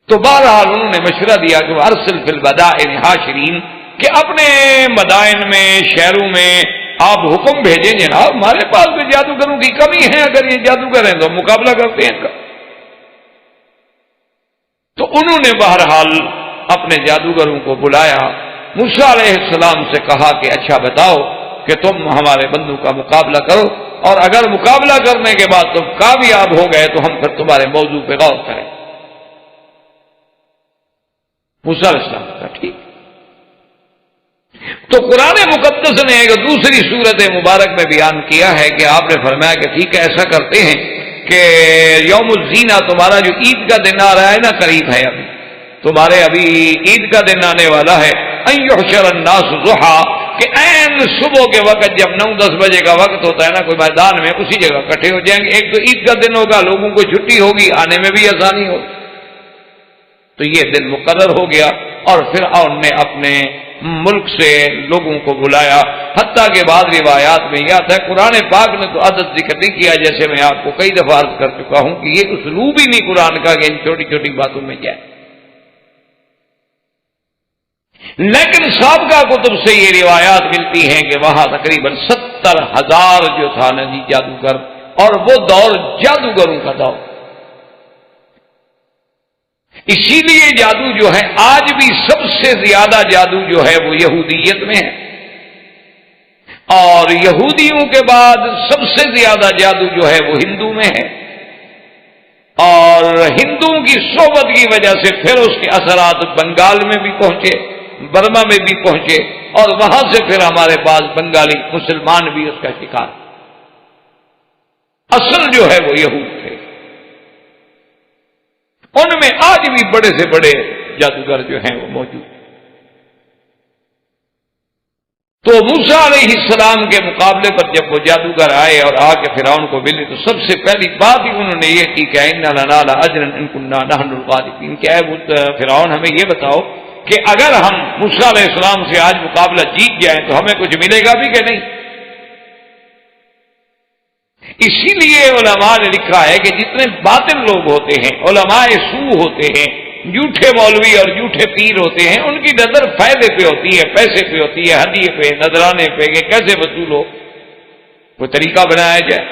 تو بہرحال انہوں نے مشورہ دیا کہ ارسل فی البدائن حاشرین، کہ اپنے مدائن میں شہروں میں آپ حکم بھیجیں جناب، ہمارے پاس بھی جادوگروں کی کمی ہے، اگر یہ جادوگر ہیں تو مقابلہ کرتے ہیں ان کا۔ تو انہوں نے بہرحال اپنے جادوگروں کو بلایا، موسیٰ علیہ السلام سے کہا کہ اچھا بتاؤ کہ تم ہمارے بندوں کا مقابلہ کرو، اور اگر مقابلہ کرنے کے بعد تم کامیاب ہو گئے تو ہم پھر تمہارے موضوع پہ غور کریں۔ موسیٰ علیہ السلام نے کہا ٹھیک۔ تو قرآن مقدس نے ایک دوسری صورت مبارک میں بیان کیا ہے کہ آپ نے فرمایا کہ ٹھیک ہے ایسا کرتے ہیں کہ یوم الزینہ، تمہارا جو عید کا دن آ رہا ہے نا، قریب ہے، ابھی تمہارے ابھی عید کا دن آنے والا ہے، ان یحشر الناس ضحیٰ، کہ عین صبح کے وقت جب 9-10 بجے کا وقت ہوتا ہے نا کوئی میدان میں، اسی جگہ اکٹھے ہو جائیں گے۔ ایک تو عید کا دن ہوگا، لوگوں کو چھٹی ہوگی، آنے میں بھی آسانی ہوگی۔ تو یہ دن مقرر ہو گیا، اور فرعون نے اپنے ملک سے لوگوں کو بلایا، حتیٰ کہ بعض روایات میں یہ آتا ہے، قرآن پاک نے تو عدد ذکر نہیں کیا، جیسے میں آپ کو کئی دفعہ عرض کر چکا ہوں کہ یہ اسلوب ہی نہیں قرآن کا کہ ان چھوٹی چھوٹی باتوں میں جائے۔ لیکن سابقہ کتب سے یہ روایات ملتی ہیں کہ وہاں تقریباً 70,000 جو تھا نا جی جادوگر، اور وہ دور جادوگروں کا دور۔ اسی لیے جادو جو ہے آج بھی سب سے زیادہ جادو جو ہے وہ یہودیت میں ہے، اور یہودیوں کے بعد سب سے زیادہ جادو جو ہے وہ ہندو میں ہے، اور ہندوؤں کی صحبت کی وجہ سے پھر اس کے اثرات بنگال میں بھی پہنچے، برما میں بھی پہنچے، اور وہاں سے پھر ہمارے پاس بنگالی مسلمان بھی اس کا شکار۔ اصل جو ہے وہ یہود تھے، ان میں آج بھی بڑے سے بڑے جادوگر جو ہیں وہ موجود۔ تو موسیٰ علیہ السلام کے مقابلے پر جب وہ جادوگر آئے اور آ کے فرعون کو ملے تو سب سے پہلی بات ہی انہوں نے یہ کی کہ اِنَّا لَنَا لَأَجْرًا إِن كُنَّا نَحْنُ الْغَالِبِينَ، کہ اے فرعون ہمیں یہ بتاؤ کہ اگر ہم موسیٰ علیہ السلام سے آج مقابلہ جیت جائیں تو ہمیں کچھ ملے گا بھی کہ نہیں؟ اسی لیے علماء نے لکھا ہے کہ جتنے باطل لوگ ہوتے ہیں، علماء سو ہوتے ہیں، جھوٹے مولوی اور جھوٹے پیر ہوتے ہیں، ان کی نظر فائدے پہ ہوتی ہے، پیسے پہ ہوتی ہے، ہدیے پہ، نذرانے پہ، کہ کیسے وصول ہو، کوئی طریقہ بنایا جائے۔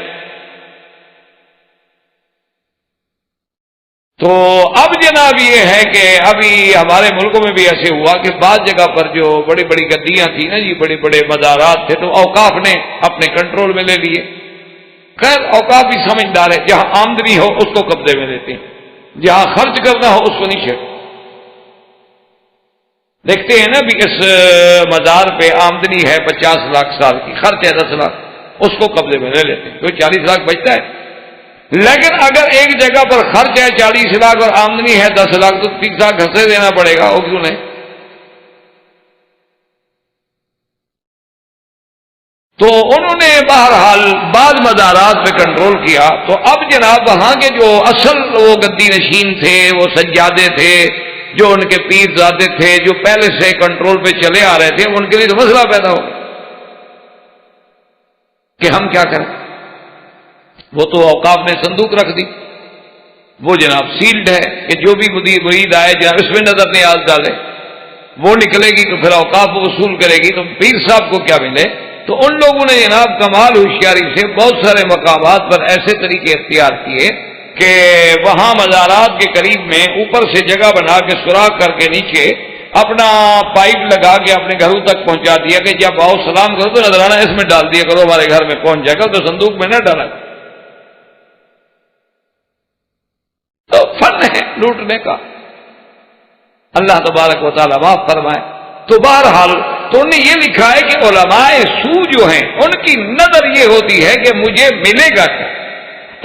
تو اب جناب یہ ہے کہ ابھی ہمارے ملکوں میں بھی ایسے ہوا کہ بعض جگہ پر جو بڑی بڑی گدیاں تھیں نا جی، بڑے بڑے مزارات تھے، تو اوقاف نے اپنے کنٹرول میں لے لیے۔ خیر اوقاف بھی سمجھدار ہے، جہاں آمدنی ہو اس کو قبضے میں لیتے ہیں، جہاں خرچ کرنا ہو اس کو نہیں چھیڑتے۔ دیکھتے ہیں نا بھی اس مزار پہ آمدنی ہے 50 لاکھ سال کی، خرچ ہے 10 لاکھ، اس کو قبضے میں لے لیتے ہیں، کوئی 40 لاکھ بچتا ہے۔ لیکن اگر ایک جگہ پر خرچ ہے 40 لاکھ اور آمدنی ہے 10 لاکھ تو 30 لاکھ گھر سے دینا پڑے گا، وہ کیوں نہیں؟ تو انہوں نے بہرحال بعض مزارات پہ کنٹرول کیا۔ تو اب جناب وہاں کے جو اصل وہ گدی نشین تھے، وہ سجادے تھے، جو ان کے پیر زادے تھے، جو پہلے سے کنٹرول پہ چلے آ رہے تھے، ان کے لیے تو مسئلہ پیدا ہو کہ ہم کیا کریں۔ وہ تو اوقاف نے صندوق رکھ دی، وہ جناب سیلڈ ہے کہ جو بھی مرید آئے جناب اس میں نظر نیاز ڈالے، وہ نکلے گی تو پھر اوقاف وہ وصول کرے گی، تو پیر صاحب کو کیا ملے؟ تو ان لوگوں نے جناب کمال ہوشیاری سے بہت سارے مقامات پر ایسے طریقے اختیار کیے کہ وہاں مزارات کے قریب میں اوپر سے جگہ بنا کے سوراخ کر کے نیچے اپنا پائپ لگا کے اپنے گھروں تک پہنچا دیا کہ جب آؤ سلام کرو تو نذرانہ اس میں ڈال دیا کرو، ہمارے گھر میں پہنچ جائے گا، تو صندوق میں نہ ڈالا۔ تو فن ہے لوٹنے کا، اللہ تبارک و تعالیٰ معاف فرمائے۔ تو بہرحال تو انہوں نے یہ لکھا ہے کہ علماء سو جو ہیں ان کی نظر یہ ہوتی ہے کہ مجھے ملے گا کیا،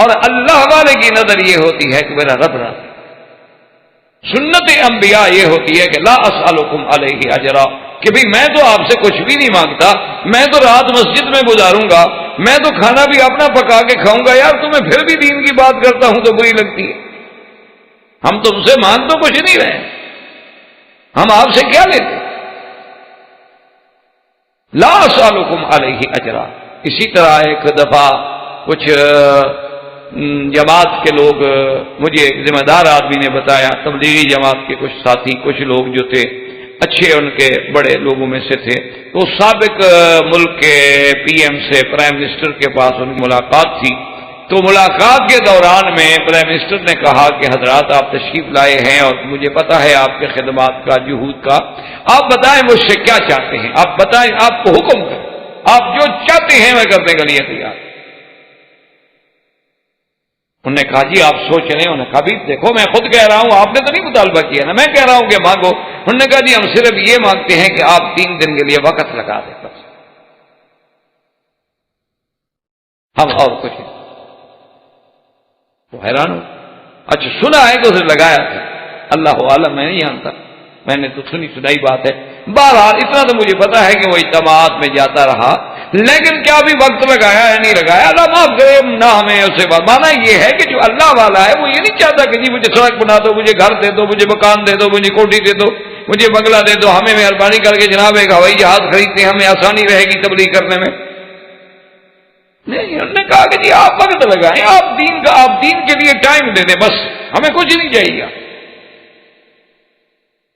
اور اللہ والے کی نظر یہ ہوتی ہے کہ میرا رب راضی۔ سنت انبیاء یہ ہوتی ہے کہ لا اسألکم علیہ اجرا، کہ بھئی میں تو آپ سے کچھ بھی نہیں مانگتا، میں تو رات مسجد میں گزاروں گا، میں تو کھانا بھی اپنا پکا کے کھاؤں گا، یار تمہیں پھر بھی دین کی بات کرتا ہوں تو بری لگتی ہے۔ ہم تم سے مانگ تو کچھ نہیں رہے، ہم آپ سے کیا لیتے؟ لا اسألکم علیہ اجرا۔ اسی طرح ایک دفعہ کچھ جماعت کے لوگ، مجھے ایک ذمہ دار آدمی نے بتایا، تبلیغی جماعت کے کچھ ساتھی، کچھ لوگ جو تھے اچھے ان کے بڑے لوگوں میں سے تھے، تو سابق ملک کے پی ایم سے پرائم منسٹر کے پاس ان کی ملاقات تھی۔ تو ملاقات کے دوران میں پرائم منسٹر نے کہا کہ حضرات آپ تشریف لائے ہیں اور مجھے پتا ہے آپ کے خدمات کا، جہود کا، آپ بتائیں مجھ سے کیا چاہتے ہیں، آپ بتائیں، آپ کو حکم کریں، آپ جو چاہتے ہیں میں کرنے کے لیے تیار۔ انہوں نے کہا جی آپ سوچ رہے ہیں؟ انہوں نے کہا بھی دیکھو میں خود کہہ رہا ہوں، آپ نے تو نہیں مطالبہ کیا نا، میں کہہ رہا ہوں کہ مانگو۔ انہوں نے کہا جی ہم صرف یہ مانگتے ہیں کہ آپ 3 دن کے لیے وقت لگا دیں بس، ہم اور کچھ نہیں۔ وہ حیران ہو، اچھا سنا ہے کہ اسے لگایا تھا، اللہ عالم میں نہیں جانتا، میں نے تو سنائی بات ہے۔ بہرحال اتنا تو مجھے پتا ہے کہ وہ اجتماعات میں جاتا رہا، لیکن کیا بھی وقت لگایا ہے نہیں لگایا، اللہ معاف کرے نہ ہمیں اسے مانا یہ ہے کہ جو اللہ والا ہے وہ یہ نہیں چاہتا کہ جی مجھے سڑک بنا دو، مجھے گھر دے دو، مجھے مکان دے دو، مجھے کوٹھی دے دو، مجھے بنگلہ دے دو، ہمیں مہربانی کر کے جناب ایک ہوائی جہاز خریدتے ہیں، ہمیں آسانی رہے گی تبلیغ کرنے میں۔ نہیں، انہوں نے کہا کہ جی آپ وقت لگائیں، آپ دین کے لیے ٹائم دے دیں، بس ہمیں کچھ نہیں چاہیے۔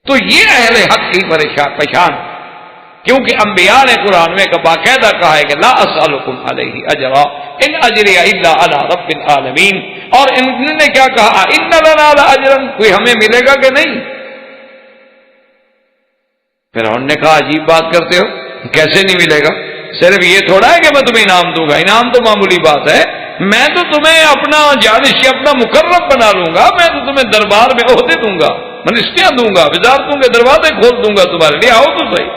تو یہ اہل حق کی پہچان، کیونکہ انبیاء نے قرآن میں باقاعدہ کہا ہے کہ لا اسألکم علیہ اجرا ان اجری الا علی رب العالمین، اور انہوں نے کیا کہا ان لنا لاجرا، کوئی ہمیں ملے گا کہ نہیں؟ پھر انہوں نے کہا عجیب بات کرتے ہو، کیسے نہیں ملے گا؟ صرف یہ تھوڑا ہے کہ میں تمہیں انعام دوں گا، انعام تو معمولی بات ہے، میں تو تمہیں اپنا جانشی، اپنا مقرب بنا لوں گا، میں تو تمہیں دربار میں عہدے دوں گا، منسٹریاں دوں گا، وزارتوں کے دروازے کھول دوں گا تمہارے لیے، آؤ تو صحیح۔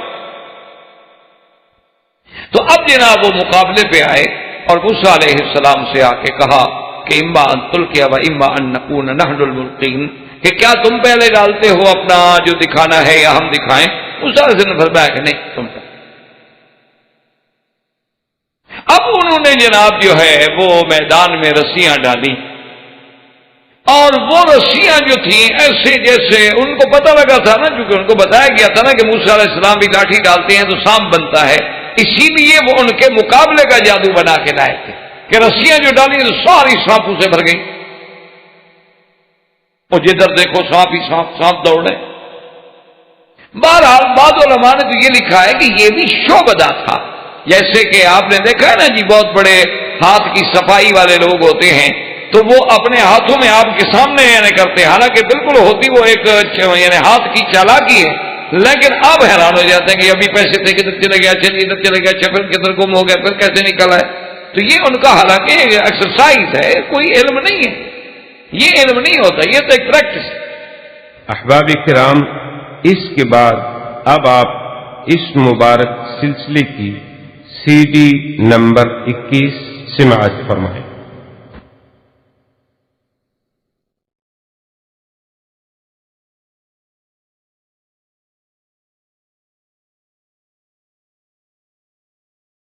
تو اب جناب وہ مقابلے پہ آئے اور موسیٰ علیہ السلام سے آ کے کہا کہ اما ان تلقی و اما ان نکون نحن الملقین، کہ کیا تم پہلے ڈالتے ہو اپنا جو دکھانا ہے یا ہم دکھائیں؟ موسیٰ علیہ السلام نے فرمایا کہ نہیں تم پہلے۔ اب انہوں نے جناب جو ہے وہ میدان میں رسیاں ڈالی، اور وہ رسیاں جو تھیں ایسے جیسے ان کو پتہ لگا تھا نا، کیونکہ ان کو بتایا گیا تھا نا کہ موسیٰ علیہ السلام بھی لاٹھی ڈالتے ہیں تو سانپ بنتا ہے، اسی لیے وہ ان کے مقابلے کا جادو بنا کے لائے تھے کہ رسیاں جو ڈالی تو ساری سانپوں سے بھر گئی، اور جدھر دیکھو سانپ ہی سانپ، سانپ دوڑے۔ بہرحال بعض علماء نے تو یہ لکھا ہے کہ یہ بھی شعبدہ تھا، جیسے کہ آپ نے دیکھا ہے نا جی بہت بڑے ہاتھ کی صفائی والے لوگ ہوتے ہیں تو وہ اپنے ہاتھوں میں آپ کے سامنے یعنی کرتے ہیں، حالانکہ بالکل ہوتی وہ ایک یعنی ہاتھ کی چالاکی ہے، لیکن آپ حیران ہو جاتے ہیں کہ ابھی پیسے تھے کدھر چلے گیا، چلیے ادھر چلے گیا، پھر کدھر گم ہو گیا، پھر کیسے نکل ہے۔ تو یہ ان کا حالانکہ ایکسرسائز ہے، کوئی علم نہیں ہے، یہ علم نہیں ہوتا، یہ تو ایک پریکٹس ہے۔ احباب کرام، اس کے بعد اب آپ اس مبارک سلسلے کی CD نمبر 21 سماعت فرمائیں۔